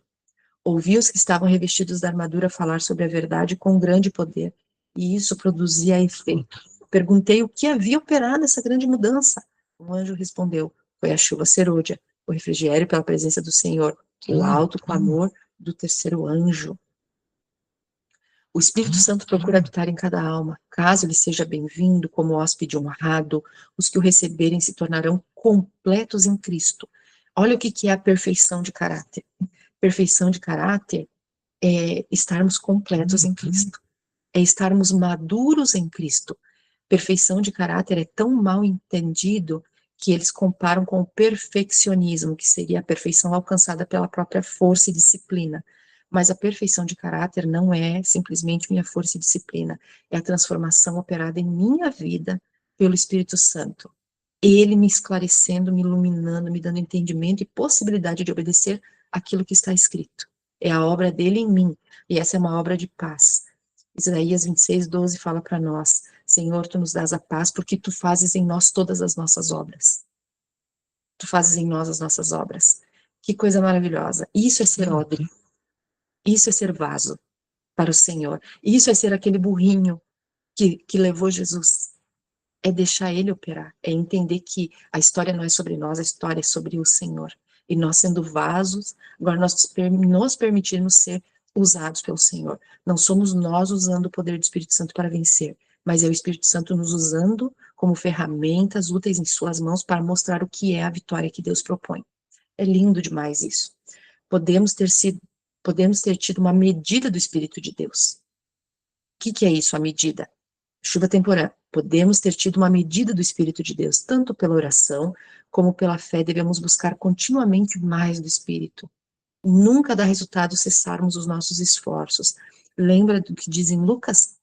Ouvi os que estavam revestidos da armadura falar sobre a verdade com grande poder, e isso produzia efeito. Perguntei o que havia operado essa grande mudança. O anjo respondeu: foi a chuva serôdia, o refrigério pela presença do Senhor, o alto clamor do terceiro anjo. O Espírito Santo procura habitar em cada alma. Caso ele seja bem-vindo como hóspede honrado, os que o receberem se tornarão completos em Cristo. Olha o que é a perfeição de caráter. Perfeição de caráter é estarmos completos em Cristo, é estarmos maduros em Cristo. Perfeição de caráter é tão mal entendido que eles comparam com o perfeccionismo, que seria a perfeição alcançada pela própria força e disciplina. Mas a perfeição de caráter não é simplesmente minha força e disciplina, é a transformação operada em minha vida pelo Espírito Santo. Ele me esclarecendo, me iluminando, me dando entendimento e possibilidade de obedecer aquilo que está escrito. É a obra dele em mim, e essa é uma obra de paz. Isaías 26:12 fala para nós: Senhor, tu nos dás a paz porque tu fazes em nós todas as nossas obras. Tu fazes em nós as nossas obras. Que coisa maravilhosa. Isso é ser odre. Isso é ser vaso para o Senhor. Isso é ser aquele burrinho que levou Jesus. É deixar ele operar. É entender que a história não é sobre nós, a história é sobre o Senhor. E nós sendo vasos, agora nós nos permitirmos ser usados pelo Senhor. Não somos nós usando o poder do Espírito Santo para vencer, mas é o Espírito Santo nos usando como ferramentas úteis em suas mãos para mostrar o que é a vitória que Deus propõe. É lindo demais isso. Podemos ter tido uma medida do Espírito de Deus. O que é isso, a medida? Chuva temporã. Podemos ter tido uma medida do Espírito de Deus, tanto pela oração como pela fé. Devemos buscar continuamente mais do Espírito. Nunca dá resultado cessarmos os nossos esforços. Lembra do que diz em Lucas?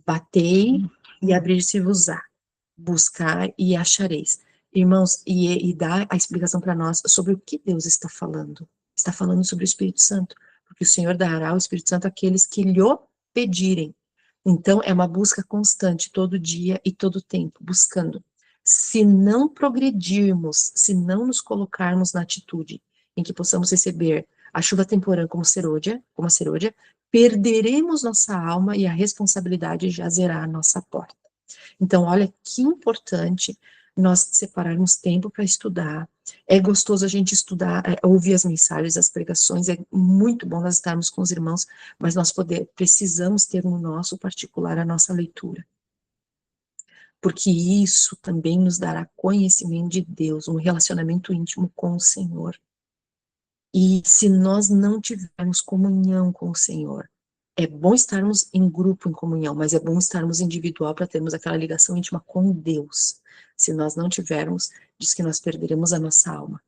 Batei e abrir-se-vos-á. Buscar e achareis. Irmãos, e dá a explicação para nós sobre o que Deus está falando. Está falando sobre o Espírito Santo, porque o Senhor dará o Espírito Santo àqueles que lhe o pedirem. Então, é uma busca constante, todo dia e todo tempo, buscando. Se não progredirmos, se não nos colocarmos na atitude em que possamos receber a chuva temporã como a serôdia, perderemos nossa alma e a responsabilidade jazerá à nossa porta. Então, olha que importante nós separarmos tempo para estudar. É gostoso a gente estudar, ouvir as mensagens, as pregações, é muito bom nós estarmos com os irmãos, mas nós precisamos ter no nosso particular a nossa leitura. Porque isso também nos dará conhecimento de Deus, um relacionamento íntimo com o Senhor. E se nós não tivermos comunhão com o Senhor, é bom estarmos em grupo, em comunhão, mas é bom estarmos individual para termos aquela ligação íntima com Deus. Se nós não tivermos, diz que nós perderemos a nossa alma.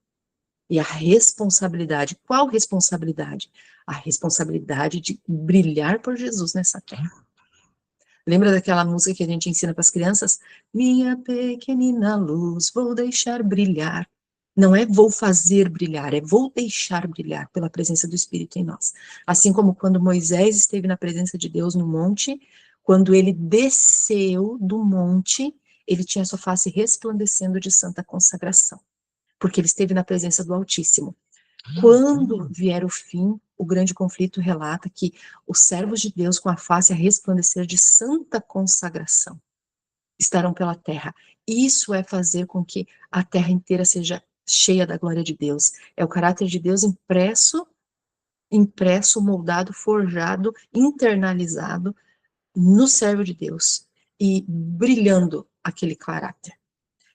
E a responsabilidade, qual responsabilidade? A responsabilidade de brilhar por Jesus nessa terra. Lembra daquela música que a gente ensina para as crianças? Minha pequenina luz, vou deixar brilhar. Não é vou fazer brilhar, é vou deixar brilhar pela presença do Espírito em nós. Assim como quando Moisés esteve na presença de Deus no monte, quando ele desceu do monte, ele tinha sua face resplandecendo de santa consagração, porque ele esteve na presença do Altíssimo. Quando vier o fim, o grande conflito relata que os servos de Deus, com a face a resplandecer de santa consagração, estarão pela terra. Isso é fazer com que a terra inteira seja cheia da glória de Deus. É o caráter de Deus impresso, moldado, forjado, internalizado no servo de Deus e brilhando aquele caráter.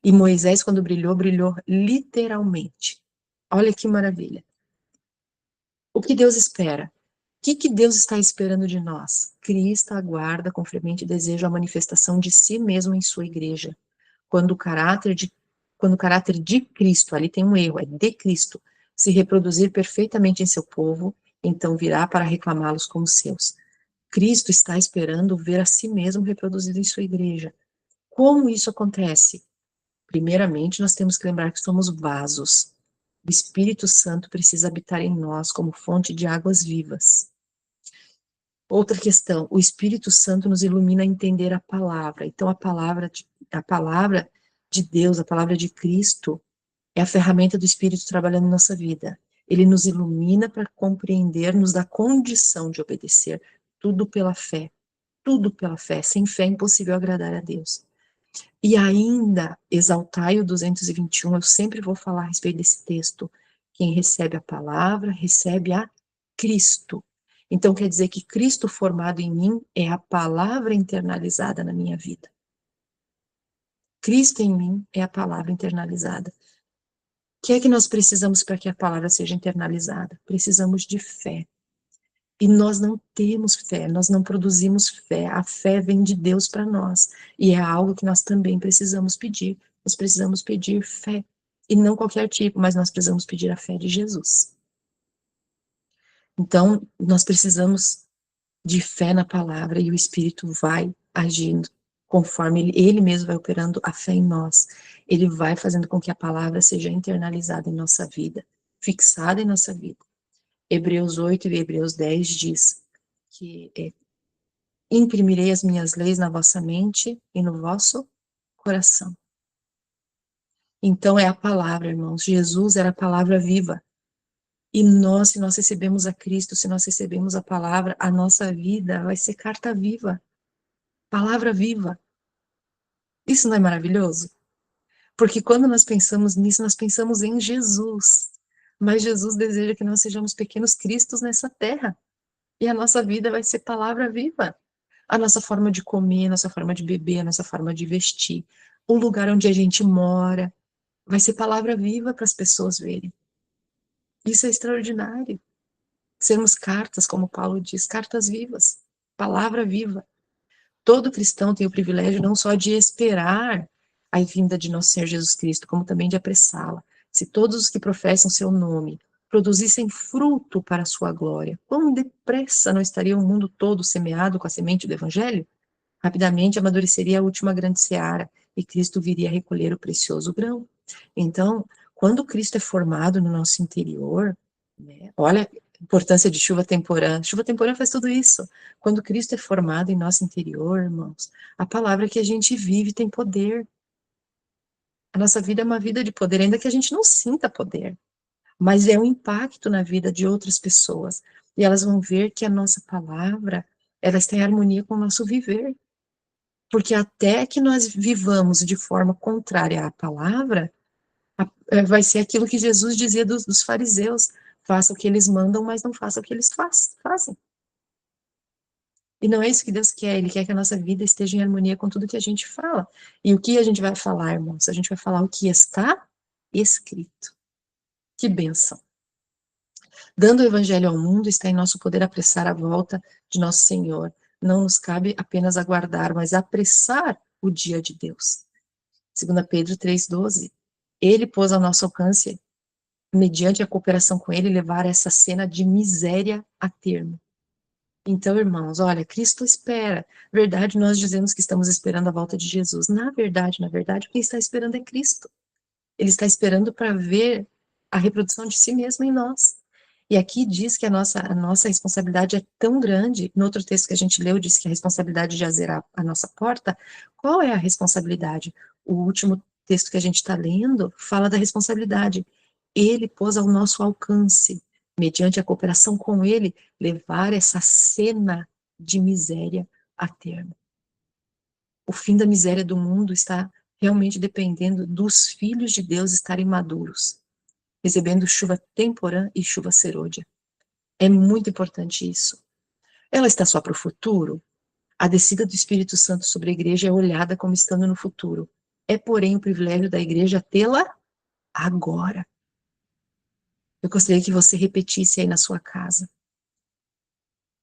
E Moisés, quando brilhou, brilhou literalmente. Olha que maravilha. O que Deus espera? O que Deus está esperando de nós? Cristo aguarda com fremente desejo a manifestação de si mesmo em sua igreja. Quando o caráter de Cristo, ali tem um erro, é de Cristo, se reproduzir perfeitamente em seu povo, então virá para reclamá-los como seus. Cristo está esperando ver a si mesmo reproduzido em sua igreja. Como isso acontece? Primeiramente, nós temos que lembrar que somos vasos. O Espírito Santo precisa habitar em nós como fonte de águas vivas. Outra questão, o Espírito Santo nos ilumina a entender a palavra. Então, a palavra de Deus, a palavra de Cristo, é a ferramenta do Espírito trabalhando na nossa vida. Ele nos ilumina para compreender, nos dá condição de obedecer. Tudo pela fé. Tudo pela fé. Sem fé é impossível agradar a Deus. E ainda, exaltai o 221, eu sempre vou falar a respeito desse texto. Quem recebe a palavra, recebe a Cristo. Então, quer dizer que Cristo formado em mim é a palavra internalizada na minha vida. Cristo em mim é a palavra internalizada. O que é que nós precisamos para que a palavra seja internalizada? Precisamos de fé. E nós não temos fé, nós não produzimos fé. A fé vem de Deus para nós. E é algo que nós também precisamos pedir. Nós precisamos pedir fé. E não qualquer tipo, mas nós precisamos pedir a fé de Jesus. Então, nós precisamos de fé na palavra e o Espírito vai agindo conforme ele mesmo vai operando a fé em nós. Ele vai fazendo com que a palavra seja internalizada em nossa vida, fixada em nossa vida. Hebreus 8 e Hebreus 10 diz que imprimirei as minhas leis na vossa mente e no vosso coração. Então é a palavra, irmãos. Jesus era a palavra viva. E nós, se nós recebemos a Cristo, se nós recebemos a palavra, a nossa vida vai ser carta viva. Palavra viva. Isso não é maravilhoso? Porque quando nós pensamos nisso, nós pensamos em Jesus. Mas Jesus deseja que nós sejamos pequenos cristos nessa terra. E a nossa vida vai ser palavra viva. A nossa forma de comer, a nossa forma de beber, a nossa forma de vestir, o lugar onde a gente mora, vai ser palavra viva para as pessoas verem. Isso é extraordinário. Sermos cartas, como Paulo diz, cartas vivas, palavra viva. Todo cristão tem o privilégio não só de esperar a vinda de nosso Senhor Jesus Cristo, como também de apressá-la. Se todos os que professam seu nome produzissem fruto para a sua glória, quão depressa não estaria o mundo todo semeado com a semente do Evangelho? Rapidamente amadureceria a última grande seara e Cristo viria a recolher o precioso grão. Então, quando Cristo é formado no nosso interior, né, olha a importância de chuva temporã. Chuva temporã faz tudo isso. Quando Cristo é formado em nosso interior, irmãos, a palavra que a gente vive tem poder. A nossa vida é uma vida de poder, ainda que a gente não sinta poder, mas é um impacto na vida de outras pessoas. E elas vão ver que a nossa palavra, ela está em harmonia com o nosso viver. Porque até que nós vivamos de forma contrária à palavra, vai ser aquilo que Jesus dizia dos fariseus: faça o que eles mandam, mas não faça o que eles fazem. E não é isso que Deus quer, Ele quer que a nossa vida esteja em harmonia com tudo que a gente fala. E o que a gente vai falar, irmãos? A gente vai falar o que está escrito. Que bênção! Dando o evangelho ao mundo, está em nosso poder apressar a volta de nosso Senhor. Não nos cabe apenas aguardar, mas apressar o dia de Deus. 2 Pedro 3,12. Ele pôs ao nosso alcance, mediante a cooperação com ele, levar essa cena de miséria a termo. Então, irmãos, olha, Cristo espera. Verdade, nós dizemos que estamos esperando a volta de Jesus. Na verdade, o que está esperando é Cristo. Ele está esperando para ver a reprodução de si mesmo em nós. E aqui diz que a nossa responsabilidade é tão grande. No outro texto que a gente leu, diz que a responsabilidade de zerar a nossa porta. Qual é a responsabilidade? O último texto que a gente está lendo fala da responsabilidade. Ele pôs ao nosso alcance, mediante a cooperação com ele, levar essa cena de miséria a termo. O fim da miséria do mundo está realmente dependendo dos filhos de Deus estarem maduros, recebendo chuva temporã e chuva serôdia. É muito importante isso. Ela está só para o futuro? A descida do Espírito Santo sobre a igreja é olhada como estando no futuro. É, porém, o privilégio da igreja tê-la agora. Eu gostaria que você repetisse aí na sua casa.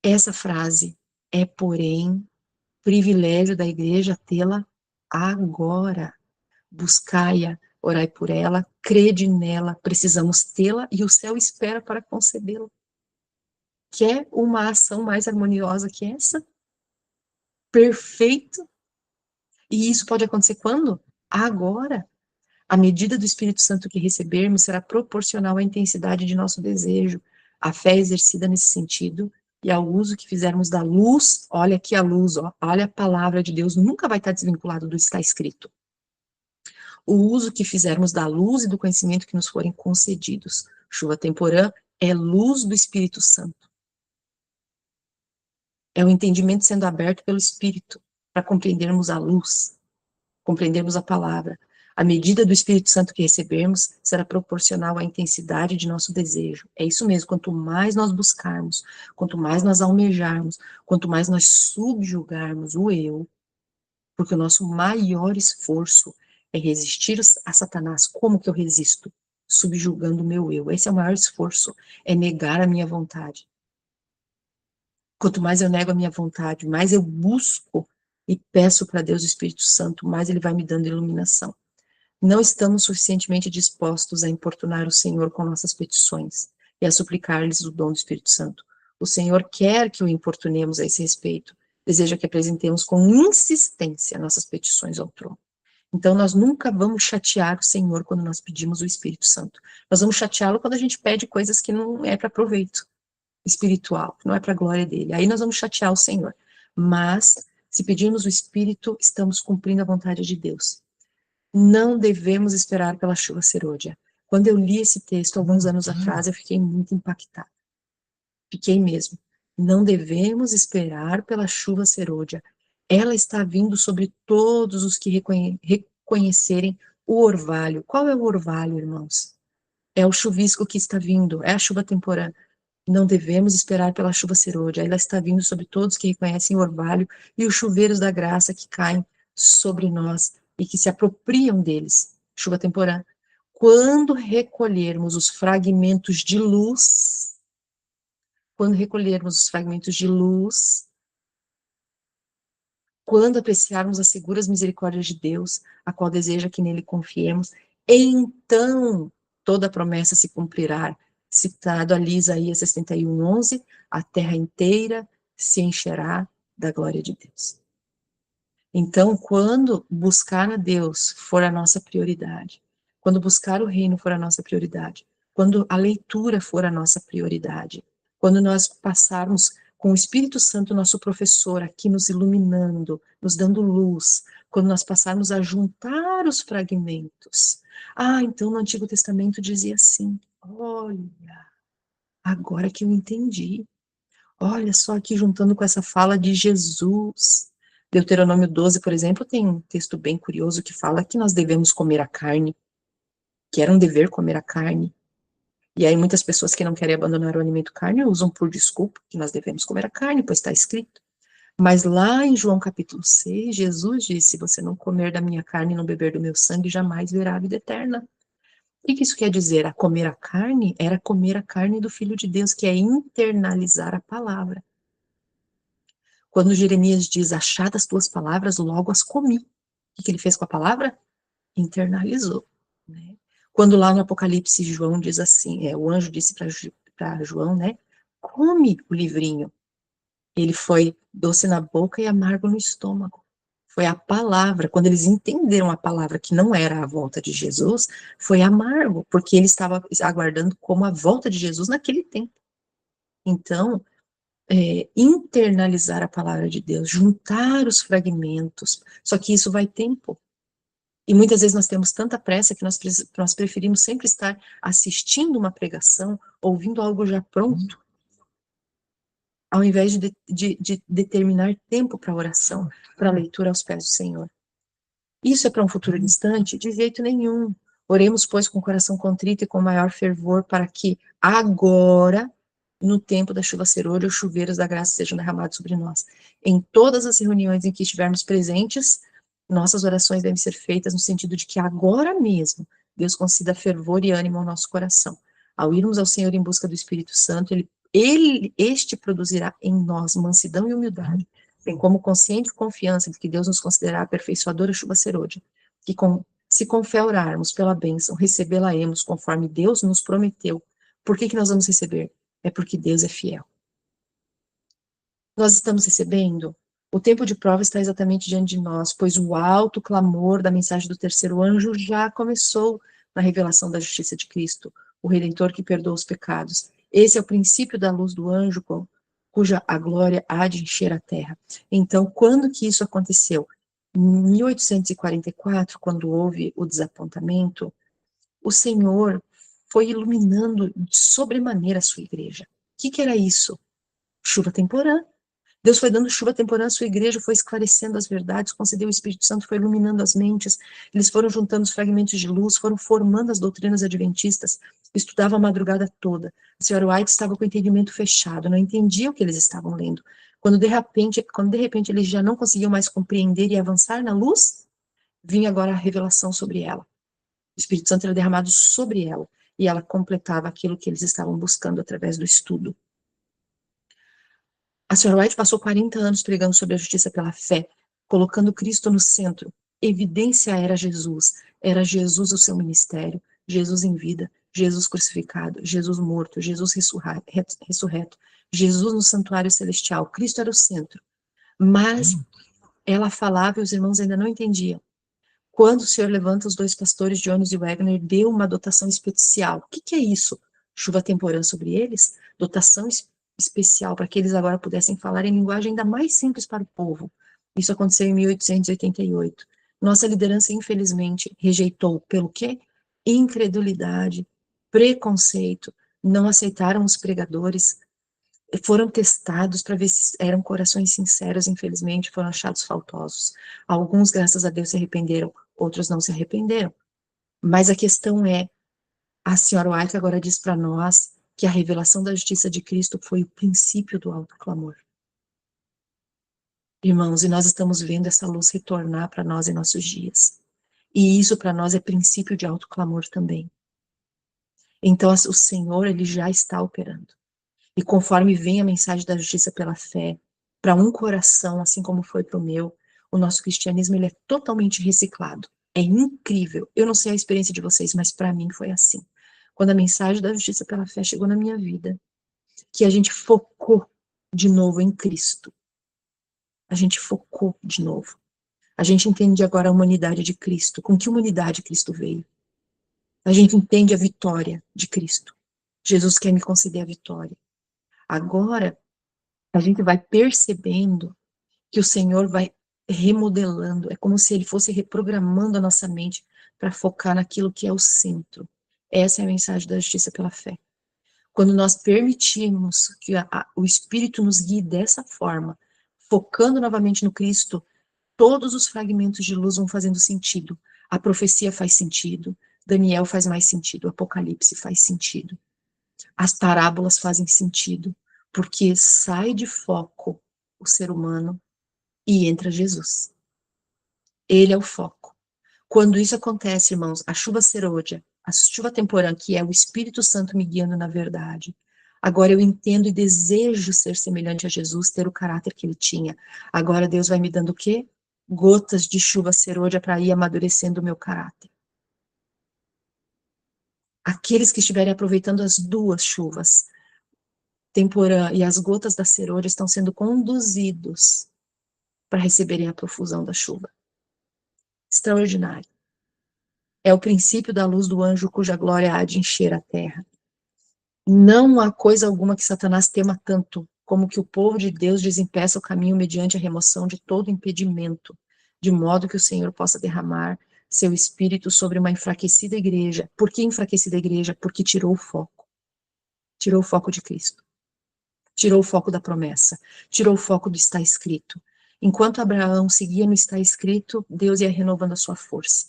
Essa frase é, porém, privilégio da igreja tê-la agora. Buscai-a, orai por ela, crede nela, precisamos tê-la e o céu espera para concebê-la. Quer uma ação mais harmoniosa que essa? Perfeito. E isso pode acontecer quando? Agora. A medida do Espírito Santo que recebermos será proporcional à intensidade de nosso desejo, à fé exercida nesse sentido e ao uso que fizermos da luz. Olha aqui a luz, ó, olha a palavra de Deus, nunca vai estar desvinculado do que está escrito. O uso que fizermos da luz e do conhecimento que nos forem concedidos. Chuva temporã é luz do Espírito Santo. É o entendimento sendo aberto pelo Espírito para compreendermos a luz, compreendermos a palavra. A medida do Espírito Santo que recebermos será proporcional à intensidade de nosso desejo. É isso mesmo, quanto mais nós buscarmos, quanto mais nós almejarmos, quanto mais nós subjugarmos o eu, porque o nosso maior esforço é resistir a Satanás. Como que eu resisto? Subjugando o meu eu. Esse é o maior esforço, é negar a minha vontade. Quanto mais eu nego a minha vontade, mais eu busco e peço para Deus o Espírito Santo, mais ele vai me dando iluminação. Não estamos suficientemente dispostos a importunar o Senhor com nossas petições e a suplicar-lhes o dom do Espírito Santo. O Senhor quer que o importunemos a esse respeito, deseja que apresentemos com insistência nossas petições ao trono. Então, nós nunca vamos chatear o Senhor quando nós pedimos o Espírito Santo. Nós vamos chateá-lo quando a gente pede coisas que não é para proveito espiritual, que não é para a glória dele. Aí nós vamos chatear o Senhor. Mas, se pedirmos o Espírito, estamos cumprindo a vontade de Deus. Não devemos esperar pela chuva serôdia. Quando eu li esse texto alguns anos atrás, eu fiquei muito impactada. Fiquei mesmo. Não devemos esperar pela chuva serôdia. Ela está vindo sobre todos os que reconhecerem o orvalho. Qual é o orvalho, irmãos? É o chuvisco que está vindo, é a chuva temporã. Não devemos esperar pela chuva serôdia. Ela está vindo sobre todos que reconhecem o orvalho e os chuveiros da graça que caem sobre nós e que se apropriam deles. Chuva temporã. Quando recolhermos os fragmentos de luz, quando recolhermos os fragmentos de luz, quando apreciarmos as seguras misericórdias de Deus, a qual deseja que nele confiemos, então toda a promessa se cumprirá. Citado ali Isaías 61:11, a terra inteira se encherá da glória de Deus. Então, quando buscar a Deus for a nossa prioridade, quando buscar o reino for a nossa prioridade, quando a leitura for a nossa prioridade, quando nós passarmos com o Espírito Santo, nosso professor, aqui nos iluminando, nos dando luz, quando nós passarmos a juntar os fragmentos. Ah, então no Antigo Testamento dizia assim, olha, agora que eu entendi. Olha só aqui juntando com essa fala de Jesus. Deuteronômio 12, por exemplo, tem um texto bem curioso que fala que nós devemos comer a carne, que era um dever comer a carne. E aí muitas pessoas que não querem abandonar o alimento carne usam por desculpa que nós devemos comer a carne, pois está escrito. Mas lá em João capítulo 6, Jesus disse, se você não comer da minha carne e não beber do meu sangue, jamais verá a vida eterna. O que isso quer dizer? A comer a carne era comer a carne do Filho de Deus, que é internalizar a palavra. Quando Jeremias diz, achadas tuas palavras, logo as comi. O que ele fez com a palavra? Internalizou. Né? Quando lá no Apocalipse, João diz assim, o anjo disse para João, né? Come o livrinho. Ele foi doce na boca e amargo no estômago. Foi a palavra, quando eles entenderam a palavra que não era a volta de Jesus, foi amargo, porque ele estava aguardando como a volta de Jesus naquele tempo. Então, internalizar a palavra de Deus, juntar os fragmentos, só que isso vai tempo. E muitas vezes nós temos tanta pressa que nós preferimos sempre estar assistindo uma pregação, ouvindo algo já pronto, ao invés de determinar tempo para oração, para leitura aos pés do Senhor. Isso é para um futuro distante? De jeito nenhum. Oremos, pois, com o coração contrito e com maior fervor, para que agora, no tempo da chuva serôdia, os chuveiros da graça sejam derramados sobre nós. Em todas as reuniões em que estivermos presentes, nossas orações devem ser feitas no sentido de que agora mesmo Deus conceda fervor e ânimo ao nosso coração. Ao irmos ao Senhor em busca do Espírito Santo, este produzirá em nós mansidão e humildade, bem como consciente confiança de que Deus nos considerará aperfeiçoadora chuva serôdia, que se com fé orarmos pela bênção, recebê-la-emos conforme Deus nos prometeu. Por que nós vamos receber? É porque Deus é fiel. Nós estamos recebendo? O tempo de prova está exatamente diante de nós, pois o alto clamor da mensagem do terceiro anjo já começou na revelação da justiça de Cristo, o Redentor que perdoa os pecados. Esse é o princípio da luz do anjo, cuja a glória há de encher a terra. Então, quando que isso aconteceu? Em 1844, quando houve o desapontamento, o Senhor foi iluminando de sobremaneira a sua igreja. O que era isso? Chuva temporã. Deus foi dando chuva temporã à sua igreja, foi esclarecendo as verdades, concedeu o Espírito Santo, foi iluminando as mentes, eles foram juntando os fragmentos de luz, foram formando as doutrinas adventistas, estudava a madrugada toda. A senhora White estava com o entendimento fechado, não entendia o que eles estavam lendo. Quando de repente eles já não conseguiam mais compreender e avançar na luz, vinha agora a revelação sobre ela. O Espírito Santo era derramado sobre ela, e ela completava aquilo que eles estavam buscando através do estudo. A senhora White passou 40 anos pregando sobre a justiça pela fé, colocando Cristo no centro. Evidência era Jesus o seu ministério, Jesus em vida, Jesus crucificado, Jesus morto, Jesus ressurreto, Jesus no santuário celestial. Cristo era o centro. Mas ela falava e os irmãos ainda não entendiam. Quando o Senhor levanta os dois pastores, Jones e Wagner, deu uma dotação especial. O que é isso? Chuva temporã sobre eles? Dotação especial para que eles agora pudessem falar em linguagem ainda mais simples para o povo. Isso aconteceu em 1888. Nossa liderança, infelizmente, rejeitou pelo quê? Incredulidade, preconceito, não aceitaram os pregadores, foram testados para ver se eram corações sinceros, infelizmente foram achados faltosos. Alguns, graças a Deus, se arrependeram, outros não se arrependeram. Mas a questão é, a senhora White agora diz para nós que a revelação da justiça de Cristo foi o princípio do alto clamor. Irmãos, e nós estamos vendo essa luz retornar para nós em nossos dias. E isso para nós é princípio de alto clamor também. Então o Senhor, ele já está operando. E conforme vem a mensagem da justiça pela fé, para um coração, assim como foi para o meu, o nosso cristianismo ele é totalmente reciclado. É incrível. Eu não sei a experiência de vocês, mas para mim foi assim. Quando a mensagem da justiça pela fé chegou na minha vida, que a gente focou de novo em Cristo. A gente focou de novo. A gente entende agora a humanidade de Cristo. Com que humanidade Cristo veio? A gente entende a vitória de Cristo. Jesus quer me conceder a vitória. Agora, a gente vai percebendo que o Senhor vai remodelando, é como se Ele fosse reprogramando a nossa mente para focar naquilo que é o centro. Essa é a mensagem da justiça pela fé. Quando nós permitirmos que o Espírito nos guie dessa forma, focando novamente no Cristo, todos os fragmentos de luz vão fazendo sentido. A profecia faz sentido, Daniel faz mais sentido, Apocalipse faz sentido. As parábolas fazem sentido, porque sai de foco o ser humano e entra Jesus. Ele é o foco. Quando isso acontece, irmãos, a chuva serôdia, a chuva temporã, que é o Espírito Santo me guiando na verdade, agora eu entendo e desejo ser semelhante a Jesus, ter o caráter que ele tinha. Agora Deus vai me dando o quê? Gotas de chuva serôdia para ir amadurecendo o meu caráter. Aqueles que estiverem aproveitando as duas chuvas, Temporã e as gotas da serôdia estão sendo conduzidos para receberem a profusão da chuva. Extraordinário. É o princípio da luz do anjo cuja glória há de encher a terra. Não há coisa alguma que Satanás tema tanto como que o povo de Deus desempeça o caminho mediante a remoção de todo impedimento, de modo que o Senhor possa derramar seu espírito sobre uma enfraquecida igreja. Por que enfraquecida igreja? Porque tirou o foco. Tirou o foco de Cristo. Tirou o foco da promessa. Tirou o foco do está escrito. Enquanto Abraão seguia no está escrito, Deus ia renovando a sua força.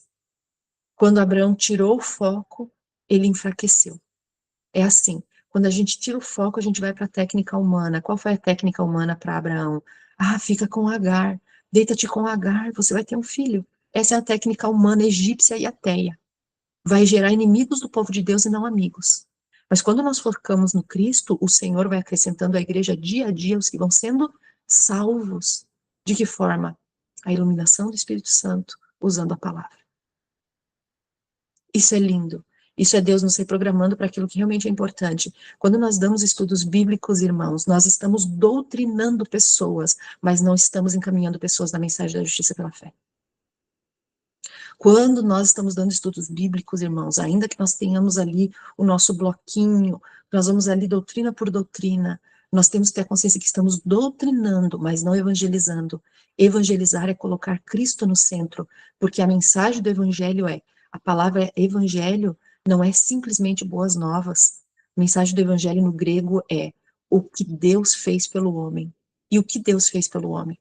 Quando Abraão tirou o foco, ele enfraqueceu. É assim, quando a gente tira o foco, a gente vai para a técnica humana. Qual foi a técnica humana para Abraão? Ah, fica com Agar, deita-te com Agar, você vai ter um filho. Essa é a técnica humana egípcia e ateia. Vai gerar inimigos do povo de Deus e não amigos. Mas quando nós focamos no Cristo, o Senhor vai acrescentando à igreja dia a dia os que vão sendo salvos. De que forma? A iluminação do Espírito Santo, usando a palavra. Isso é lindo. Isso é Deus nos reprogramando para aquilo que realmente é importante. Quando nós damos estudos bíblicos, irmãos, nós estamos doutrinando pessoas, mas não estamos encaminhando pessoas na mensagem da justiça pela fé. Quando nós estamos dando estudos bíblicos, irmãos, ainda que nós tenhamos ali o nosso bloquinho, nós vamos ali doutrina por doutrina, nós temos que ter a consciência que estamos doutrinando, mas não evangelizando. Evangelizar é colocar Cristo no centro, porque a mensagem do evangelho a palavra evangelho não é simplesmente boas novas. A mensagem do evangelho no grego é o que Deus fez pelo homem. E o que Deus fez pelo homem?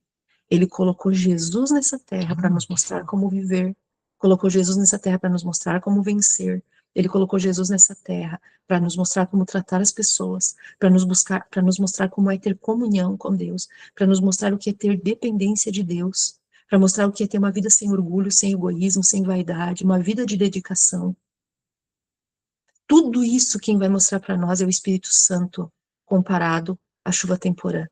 Ele colocou Jesus nessa terra para nos mostrar como viver, colocou Jesus nessa terra para nos mostrar como vencer, ele colocou Jesus nessa terra para nos mostrar como tratar as pessoas, para nos mostrar como é ter comunhão com Deus, para nos mostrar o que é ter dependência de Deus, para mostrar o que é ter uma vida sem orgulho, sem egoísmo, sem vaidade, uma vida de dedicação. Tudo isso quem vai mostrar para nós é o Espírito Santo comparado à chuva temporã.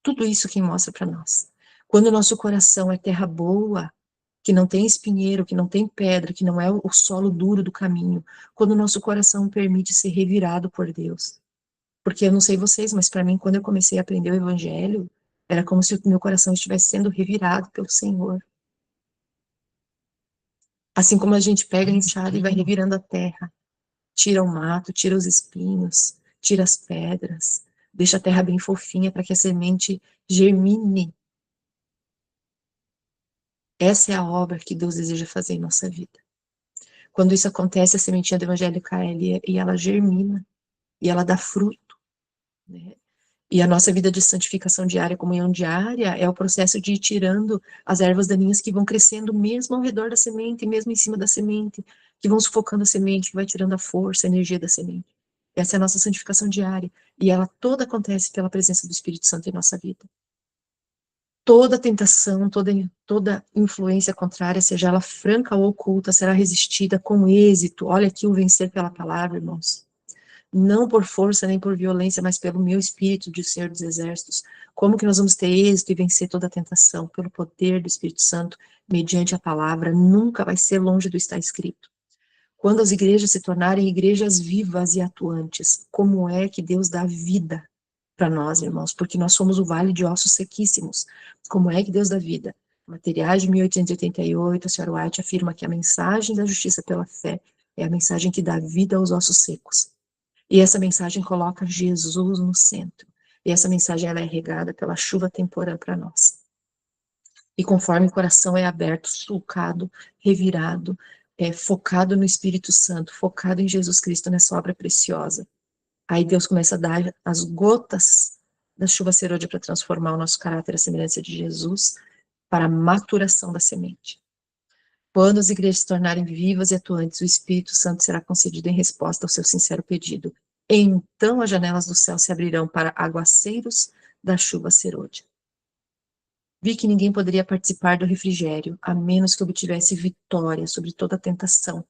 Tudo isso quem mostra para nós. Quando o nosso coração é terra boa, que não tem espinheiro, que não tem pedra, que não é o solo duro do caminho, quando o nosso coração permite ser revirado por Deus. Porque eu não sei vocês, mas para mim, quando eu comecei a aprender o Evangelho, era como se o meu coração estivesse sendo revirado pelo Senhor. Assim como a gente pega a enxada e vai revirando a terra, tira o mato, tira os espinhos, tira as pedras, deixa a terra bem fofinha para que a semente germine. Essa é a obra que Deus deseja fazer em nossa vida. Quando isso acontece, a sementinha do evangelho cai ali e ela germina, e ela dá fruto, né? E a nossa vida de santificação diária, comunhão diária, é o processo de ir tirando as ervas daninhas que vão crescendo mesmo ao redor da semente, mesmo em cima da semente, que vão sufocando a semente, que vai tirando a força, a energia da semente. Essa é a nossa santificação diária, e ela toda acontece pela presença do Espírito Santo em nossa vida. Toda tentação, toda influência contrária, seja ela franca ou oculta, será resistida com êxito. Olha aqui o vencer pela palavra, irmãos. Não por força nem por violência, mas pelo meu espírito, diz o Senhor dos Exércitos. Como que nós vamos ter êxito e vencer toda tentação? Pelo poder do Espírito Santo, mediante a palavra. Nunca vai ser longe do estar escrito. Quando as igrejas se tornarem igrejas vivas e atuantes, como é que Deus dá vida para nós, irmãos? Porque nós somos o vale de ossos sequíssimos. Como é que Deus dá vida? Materiais de 1888, a senhora White afirma que a mensagem da justiça pela fé é a mensagem que dá vida aos ossos secos. E essa mensagem coloca Jesus no centro. E essa mensagem ela é regada pela chuva temporã para nós. E conforme o coração é aberto, sulcado, revirado, focado no Espírito Santo, focado em Jesus Cristo, nessa obra preciosa, aí Deus começa a dar as gotas da chuva serôdia para transformar o nosso caráter à semelhança de Jesus, para a maturação da semente. Quando as igrejas se tornarem vivas e atuantes, o Espírito Santo será concedido em resposta ao seu sincero pedido. Então as janelas do céu se abrirão para aguaceiros da chuva serôdia. Vi que ninguém poderia participar do refrigério, a menos que obtivesse vitória sobre toda tentação.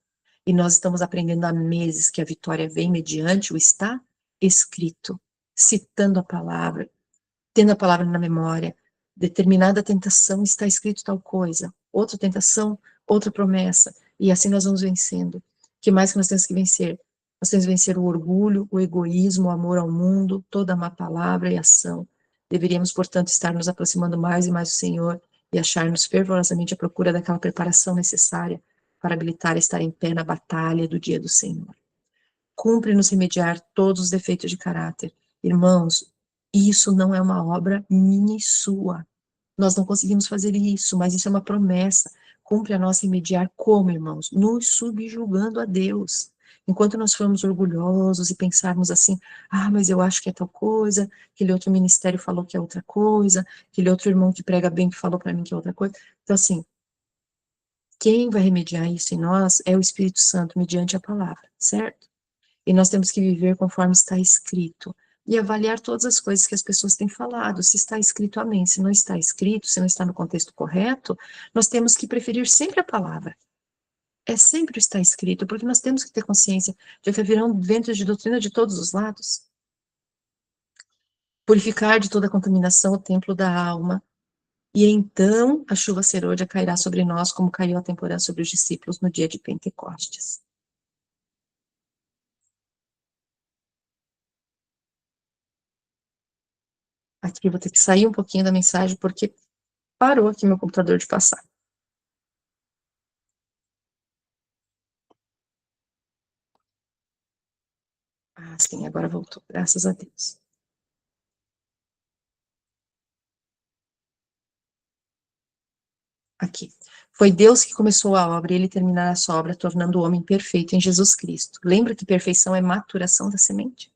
E nós estamos aprendendo há meses que a vitória vem mediante o está escrito, citando a palavra, tendo a palavra na memória. Determinada tentação está escrito tal coisa, outra tentação, outra promessa, e assim nós vamos vencendo. O que mais que nós temos que vencer? Nós temos que vencer o orgulho, o egoísmo, o amor ao mundo, toda má palavra e ação. Deveríamos, portanto, estar nos aproximando mais e mais do Senhor e achar-nos fervorosamente à procura daquela preparação necessária para habilitar a estar em pé na batalha do dia do Senhor. Cumpre-nos remediar todos os defeitos de caráter. Irmãos, isso não é uma obra minha e sua. Nós não conseguimos fazer isso, mas isso é uma promessa. Cumpre a nós remediar como, irmãos? Nos subjugando a Deus. Enquanto nós formos orgulhosos e pensarmos assim, mas eu acho que é tal coisa, aquele outro ministério falou que é outra coisa, aquele outro irmão que prega bem que falou para mim que é outra coisa. Então, assim, quem vai remediar isso em nós é o Espírito Santo, mediante a palavra, certo? E nós temos que viver conforme está escrito. E avaliar todas as coisas que as pessoas têm falado. Se está escrito, amém. Se não está escrito, se não está no contexto correto, nós temos que preferir sempre a palavra. É sempre está escrito, porque nós temos que ter consciência de que haverão ventos de doutrina de todos os lados. Purificar de toda contaminação o templo da alma. E então a chuva serôdia cairá sobre nós, como caiu a temporã sobre os discípulos no dia de Pentecostes. Aqui eu vou ter que sair um pouquinho da mensagem, porque parou aqui meu computador de passar. Sim, agora voltou, graças a Deus. Aqui. Foi Deus que começou a obra e ele terminará a sua obra, tornando o homem perfeito em Jesus Cristo. Lembra que perfeição é maturação da semente?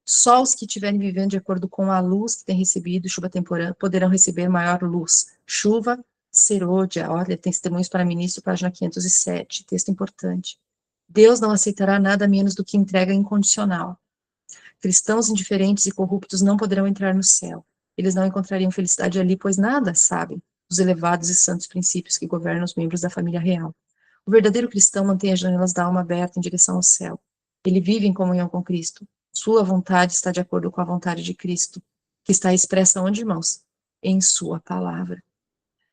Só os que estiverem vivendo de acordo com a luz que têm recebido, chuva temporã, poderão receber maior luz. Chuva serôdia, olha, testemunhos para ministro, página 507, texto importante. Deus não aceitará nada menos do que entrega incondicional. Cristãos indiferentes e corruptos não poderão entrar no céu. Eles não encontrariam felicidade ali, pois nada sabem dos elevados e santos princípios que governam os membros da família real. O verdadeiro cristão mantém as janelas da alma abertas em direção ao céu. Ele vive em comunhão com Cristo. Sua vontade está de acordo com a vontade de Cristo, que está expressa onde, irmãos? Em sua palavra.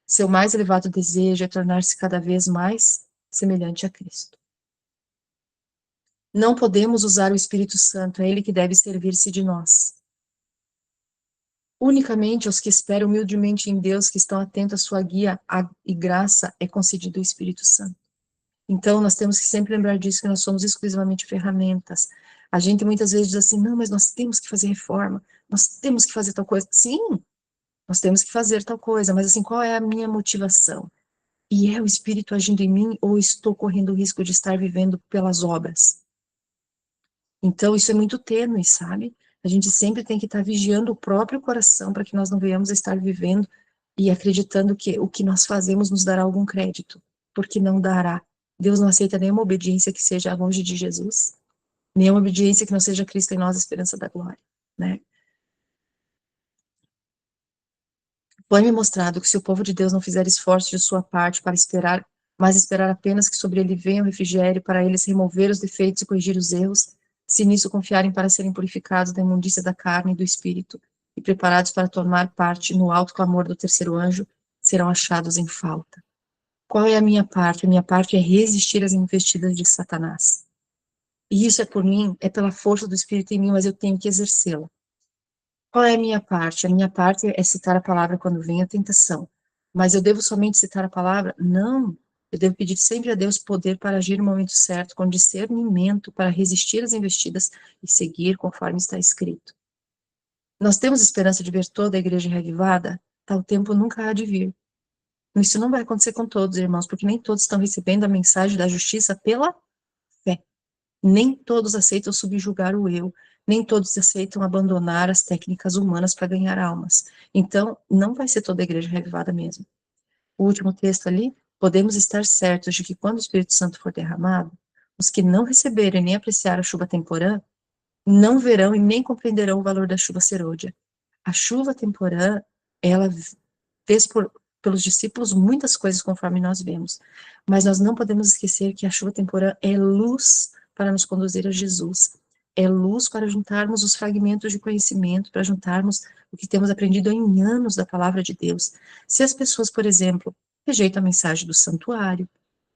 Seu mais elevado desejo é tornar-se cada vez mais semelhante a Cristo. Não podemos usar o Espírito Santo, é ele que deve servir-se de nós. Unicamente aos que esperam humildemente em Deus, que estão atentos à sua guia e graça, é concedido o Espírito Santo. Então, nós temos que sempre lembrar disso, que nós somos exclusivamente ferramentas. A gente muitas vezes diz assim, não, mas nós temos que fazer reforma, nós temos que fazer tal coisa. Sim, nós temos que fazer tal coisa, mas assim, qual é a minha motivação? E é o Espírito agindo em mim, ou estou correndo o risco de estar vivendo pelas obras? Então, isso é muito tênue, sabe? A gente sempre tem que estar vigiando o próprio coração para que nós não venhamos a estar vivendo e acreditando que o que nós fazemos nos dará algum crédito, porque não dará. Deus não aceita nenhuma obediência que seja longe de Jesus, nenhuma obediência que não seja Cristo em nós, a esperança da glória, né? Foi-me mostrado que se o povo de Deus não fizer esforço de sua parte para esperar, mas esperar apenas que sobre ele venha o refrigério para eles remover os defeitos e corrigir os erros, se nisso confiarem para serem purificados da imundícia da carne e do espírito, e preparados para tomar parte no alto clamor do terceiro anjo, serão achados em falta. Qual é a minha parte? A minha parte é resistir às investidas de Satanás. E isso é por mim, é pela força do Espírito em mim, mas eu tenho que exercê-la. Qual é a minha parte? A minha parte é citar a palavra quando vem a tentação. Mas eu devo somente citar a palavra? Não. Eu devo pedir sempre a Deus poder para agir no momento certo, com discernimento, para resistir às investidas e seguir conforme está escrito. Nós temos esperança de ver toda a igreja reavivada? Tal tempo nunca há de vir. Isso não vai acontecer com todos, irmãos, porque nem todos estão recebendo a mensagem da justiça pela fé. Nem todos aceitam subjugar o eu, nem todos aceitam abandonar as técnicas humanas para ganhar almas. Então, não vai ser toda a igreja reavivada mesmo. O último texto ali, podemos estar certos de que quando o Espírito Santo for derramado, os que não receberem nem apreciar a chuva temporã, não verão e nem compreenderão o valor da chuva serôdia. A chuva temporã, ela fez pelos discípulos muitas coisas conforme nós vemos, mas nós não podemos esquecer que a chuva temporã é luz para nos conduzir a Jesus, é luz para juntarmos os fragmentos de conhecimento, para juntarmos o que temos aprendido em anos da palavra de Deus. Se as pessoas, por exemplo, rejeitam a mensagem do santuário,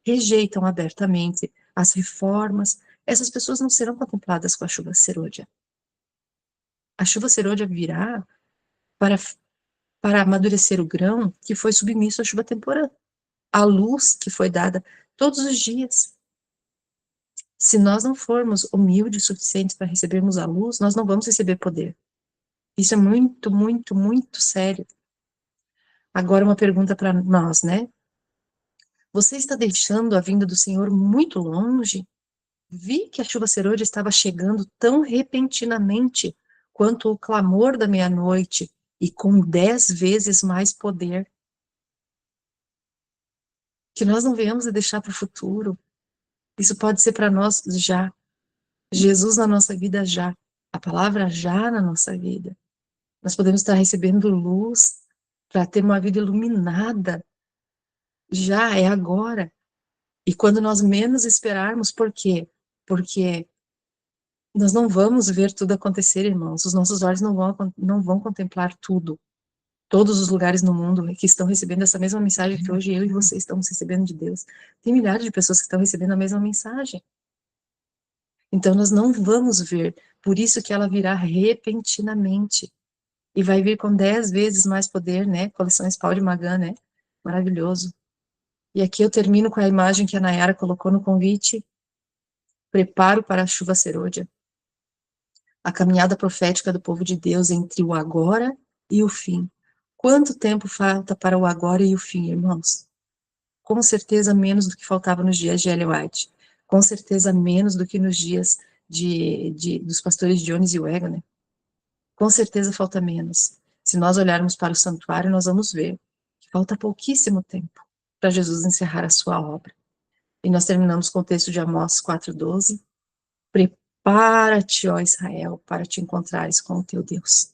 rejeitam abertamente as reformas, essas pessoas não serão contempladas com a chuva serôdia. A chuva serôdia virá para, para amadurecer o grão que foi submisso à chuva temporã, a luz que foi dada todos os dias. Se nós não formos humildes o suficiente para recebermos a luz, nós não vamos receber poder. Isso é muito, muito, muito sério. Agora uma pergunta para nós, né? Você está deixando a vinda do Senhor muito longe? Vi que a chuva serôdia estava chegando tão repentinamente quanto o clamor da meia-noite e com 10 vezes mais poder. Que nós não venhamos a deixar para o futuro. Isso pode ser para nós já. Jesus na nossa vida já. A palavra já na nossa vida. Nós podemos estar recebendo luz para ter uma vida iluminada. Já é agora. E quando nós menos esperarmos, por quê? Porque nós não vamos ver tudo acontecer, irmãos. Os nossos olhos não vão contemplar tudo. Todos os lugares no mundo que estão recebendo essa mesma mensagem que hoje eu e você estamos recebendo de Deus. Tem milhares de pessoas que estão recebendo a mesma mensagem. Então nós não vamos ver. Por isso que ela virá repentinamente. E vai vir com 10 vezes mais poder, né? Coleção Spawn de Magan, né? Maravilhoso. E aqui eu termino com a imagem que a Nayara colocou no convite. Preparo para a chuva serôdia. A caminhada profética do povo de Deus entre o agora e o fim. Quanto tempo falta para o agora e o fim, irmãos? Com certeza menos do que faltava nos dias de Ellen White. Com certeza menos do que nos dias dos pastores Jones e Wagner. Com certeza falta menos. Se nós olharmos para o santuário, nós vamos ver que falta pouquíssimo tempo para Jesus encerrar a sua obra. E nós terminamos com o texto de Amós 4:12. Prepara-te, ó Israel, para te encontrares com o teu Deus.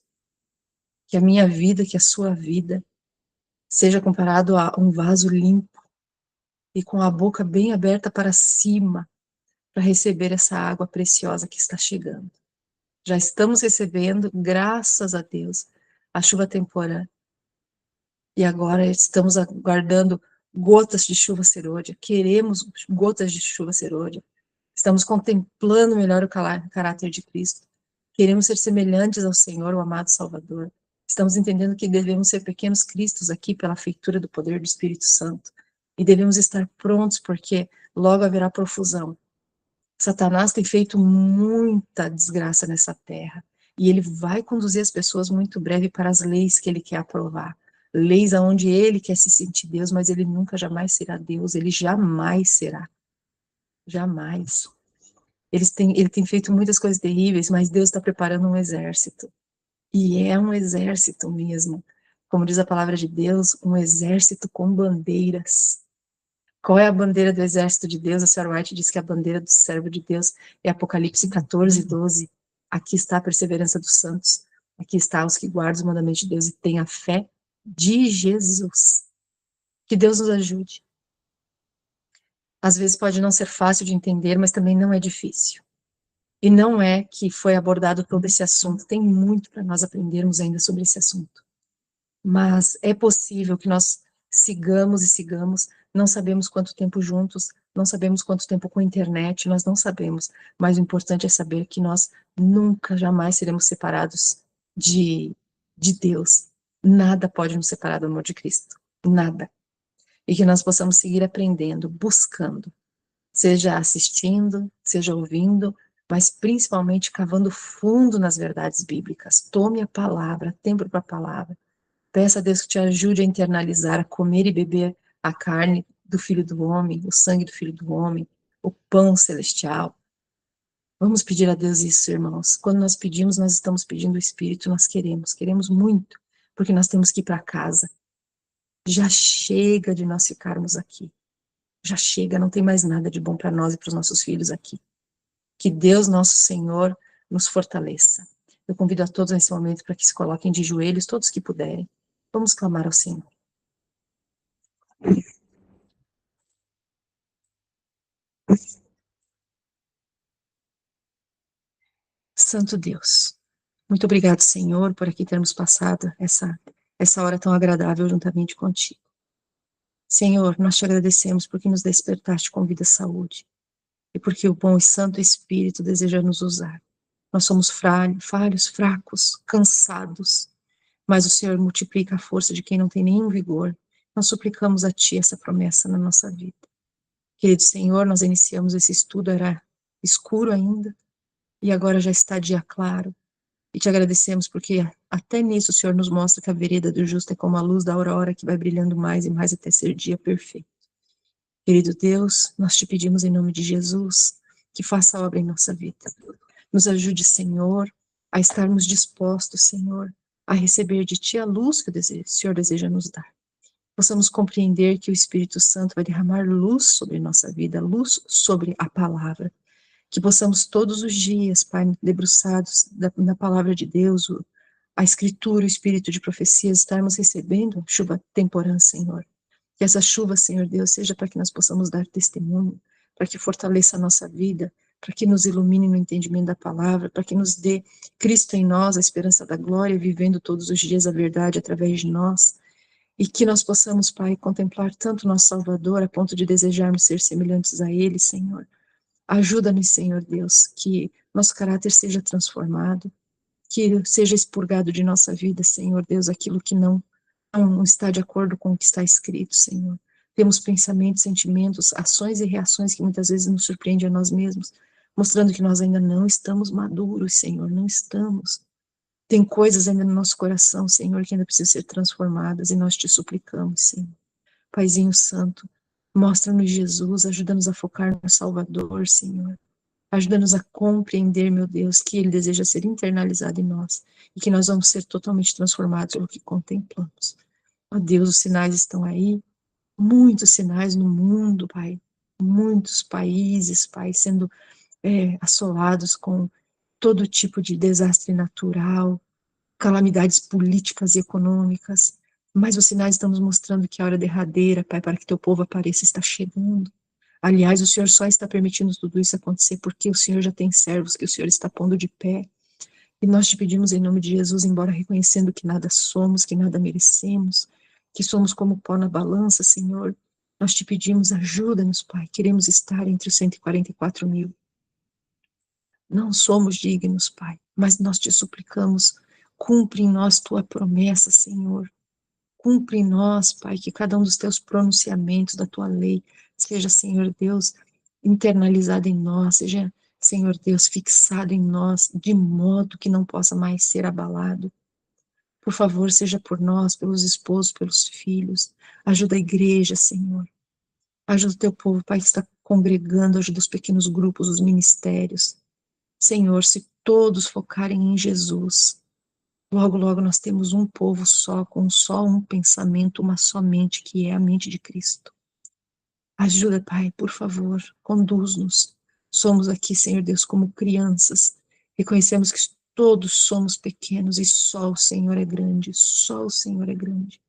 Que a minha vida, que a sua vida, seja comparado a um vaso limpo e com a boca bem aberta para cima, para receber essa água preciosa que está chegando. Já estamos recebendo, graças a Deus, a chuva temporã. E agora estamos aguardando gotas de chuva serôdia. Queremos gotas de chuva serôdia. Estamos contemplando melhor o caráter de Cristo. Queremos ser semelhantes ao Senhor, o amado Salvador. Estamos entendendo que devemos ser pequenos cristos aqui pela feitura do poder do Espírito Santo. E devemos estar prontos porque logo haverá profusão. Satanás tem feito muita desgraça nessa terra. E ele vai conduzir as pessoas muito breve para as leis que ele quer aprovar. Leis aonde ele quer se sentir Deus, mas ele nunca jamais será Deus. Ele jamais será. Jamais. Ele tem feito muitas coisas terríveis, mas Deus está preparando um exército. E é um exército mesmo. Como diz a palavra de Deus, um exército com bandeiras. Qual é a bandeira do exército de Deus? A Sarah White diz que a bandeira do servo de Deus é Apocalipse 14:12. Aqui está a perseverança dos santos. Aqui está os que guardam os mandamentos de Deus e têm a fé de Jesus. Que Deus nos ajude. Às vezes pode não ser fácil de entender, mas também não é difícil. E não é que foi abordado todo esse assunto. Tem muito para nós aprendermos ainda sobre esse assunto. Mas é possível que nós sigamos e sigamos. Não sabemos quanto tempo juntos, não sabemos quanto tempo com a internet, nós não sabemos. Mas o importante é saber que nós nunca, jamais seremos separados de Deus. Nada pode nos separar do amor de Cristo. Nada. E que nós possamos seguir aprendendo, buscando. Seja assistindo, seja ouvindo, mas principalmente cavando fundo nas verdades bíblicas. Tome a palavra, tempo para a palavra. Peça a Deus que te ajude a internalizar, a comer e beber a carne do Filho do Homem, o sangue do Filho do Homem, o pão celestial. Vamos pedir a Deus isso, irmãos. Quando nós pedimos, nós estamos pedindo o Espírito, nós queremos muito, porque nós temos que ir para casa. Já chega de nós ficarmos aqui. Já chega, não tem mais nada de bom para nós e para os nossos filhos aqui. Que Deus, nosso Senhor, nos fortaleça. Eu convido a todos nesse momento para que se coloquem de joelhos, todos que puderem. Vamos clamar ao Senhor. Santo Deus, muito obrigado, Senhor, por aqui termos passado essa hora tão agradável juntamente contigo. Senhor, nós te agradecemos porque nos despertaste com vida e saúde. e porque o bom e santo Espírito deseja nos usar. Nós somos falhos, fracos, cansados, mas o Senhor multiplica a força de quem não tem nenhum vigor. Nós suplicamos a Ti essa promessa na nossa vida. Querido Senhor, nós iniciamos esse estudo, era escuro ainda, e agora já está dia claro. E te agradecemos porque até nisso o Senhor nos mostra que a vereda do justo é como a luz da aurora que vai brilhando mais e mais até ser dia perfeito. Querido Deus, nós te pedimos em nome de Jesus que faça a obra em nossa vida. Nos ajude, Senhor, a estarmos dispostos, Senhor, a receber de Ti a luz que o Senhor deseja nos dar. Possamos compreender que o Espírito Santo vai derramar luz sobre nossa vida, luz sobre a palavra. Que possamos todos os dias, Pai, debruçados na palavra de Deus, a Escritura, o Espírito de profecias, estarmos recebendo chuva temporã, Senhor. Que essa chuva, Senhor Deus, seja para que nós possamos dar testemunho, para que fortaleça a nossa vida, para que nos ilumine no entendimento da palavra, para que nos dê Cristo em nós, a esperança da glória, vivendo todos os dias a verdade através de nós, e que nós possamos, Pai, contemplar tanto nosso Salvador a ponto de desejarmos ser semelhantes a Ele, Senhor. Ajuda-nos, Senhor Deus, que nosso caráter seja transformado, que seja expurgado de nossa vida, Senhor Deus, aquilo que não está de acordo com o que está escrito, Senhor. Temos pensamentos, sentimentos, ações e reações que muitas vezes nos surpreendem a nós mesmos, mostrando que nós ainda não estamos maduros, Senhor, não estamos. Tem coisas ainda no nosso coração, Senhor, que ainda precisam ser transformadas, e nós te suplicamos, Senhor. Paizinho Santo, mostra-nos Jesus, ajuda-nos a focar no Salvador, Senhor. Ajuda-nos a compreender, meu Deus, que Ele deseja ser internalizado em nós e que nós vamos ser totalmente transformados pelo que contemplamos. Ó Deus, os sinais estão aí, muitos sinais no mundo, Pai. Muitos países, Pai, sendo assolados com todo tipo de desastre natural, calamidades políticas e econômicas. Mas os sinais estão nos mostrando que a hora derradeira, Pai, para que teu povo apareça, está chegando. Aliás, o Senhor só está permitindo tudo isso acontecer porque o Senhor já tem servos que o Senhor está pondo de pé. E nós te pedimos em nome de Jesus, embora reconhecendo que nada somos, que nada merecemos, que somos como pó na balança, Senhor, nós te pedimos, ajuda-nos, Pai, queremos estar entre os 144 mil. Não somos dignos, Pai, mas nós te suplicamos, cumpre em nós tua promessa, Senhor. Cumpre em nós, Pai, que cada um dos teus pronunciamentos da tua lei seja, Senhor Deus, internalizado em nós, seja, Senhor Deus, fixado em nós, de modo que não possa mais ser abalado. Por favor, seja por nós, pelos esposos, pelos filhos. Ajuda a igreja, Senhor. Ajuda o teu povo, Pai, que está congregando, ajuda os pequenos grupos, os ministérios. Senhor, se todos focarem em Jesus, logo, logo nós temos um povo só, com só um pensamento, uma só mente, que é a mente de Cristo. Ajuda, Pai, por favor, conduz-nos. Somos aqui, Senhor Deus, como crianças. Reconhecemos que todos somos pequenos e só o Senhor é grande, só o Senhor é grande.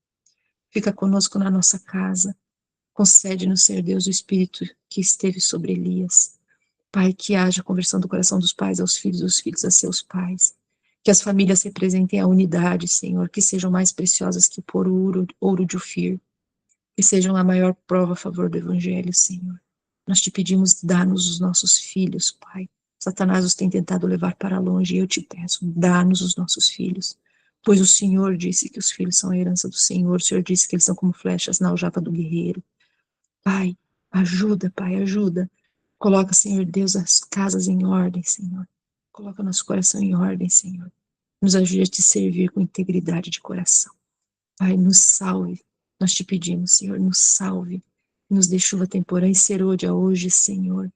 Fica conosco na nossa casa. Concede-nos, Senhor Deus, o Espírito que esteve sobre Elias. Pai, que haja conversão do coração dos pais aos filhos, dos filhos a seus pais. Que as famílias representem a unidade, Senhor, que sejam mais preciosas que por ouro de Ofir, que sejam a maior prova a favor do Evangelho, Senhor. Nós te pedimos, dá-nos os nossos filhos, Pai. Satanás os tem tentado levar para longe, e eu te peço, dá-nos os nossos filhos, pois o Senhor disse que os filhos são a herança do Senhor, o Senhor disse que eles são como flechas na aljava do guerreiro. Pai, Pai, ajuda. Coloca, Senhor Deus, as casas em ordem, Senhor. Coloca nosso coração em ordem, Senhor. Nos ajude a te servir com integridade de coração. Pai, nos salve. Nós te pedimos, Senhor, nos salve. Nos dê chuva temporã e serôdia hoje, Senhor.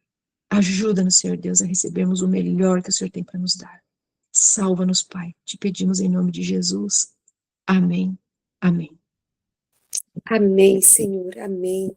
Ajuda-nos, Senhor Deus, a recebermos o melhor que o Senhor tem para nos dar. Salva-nos, Pai. Te pedimos em nome de Jesus. Amém. Amém. Amém, Senhor. Amém.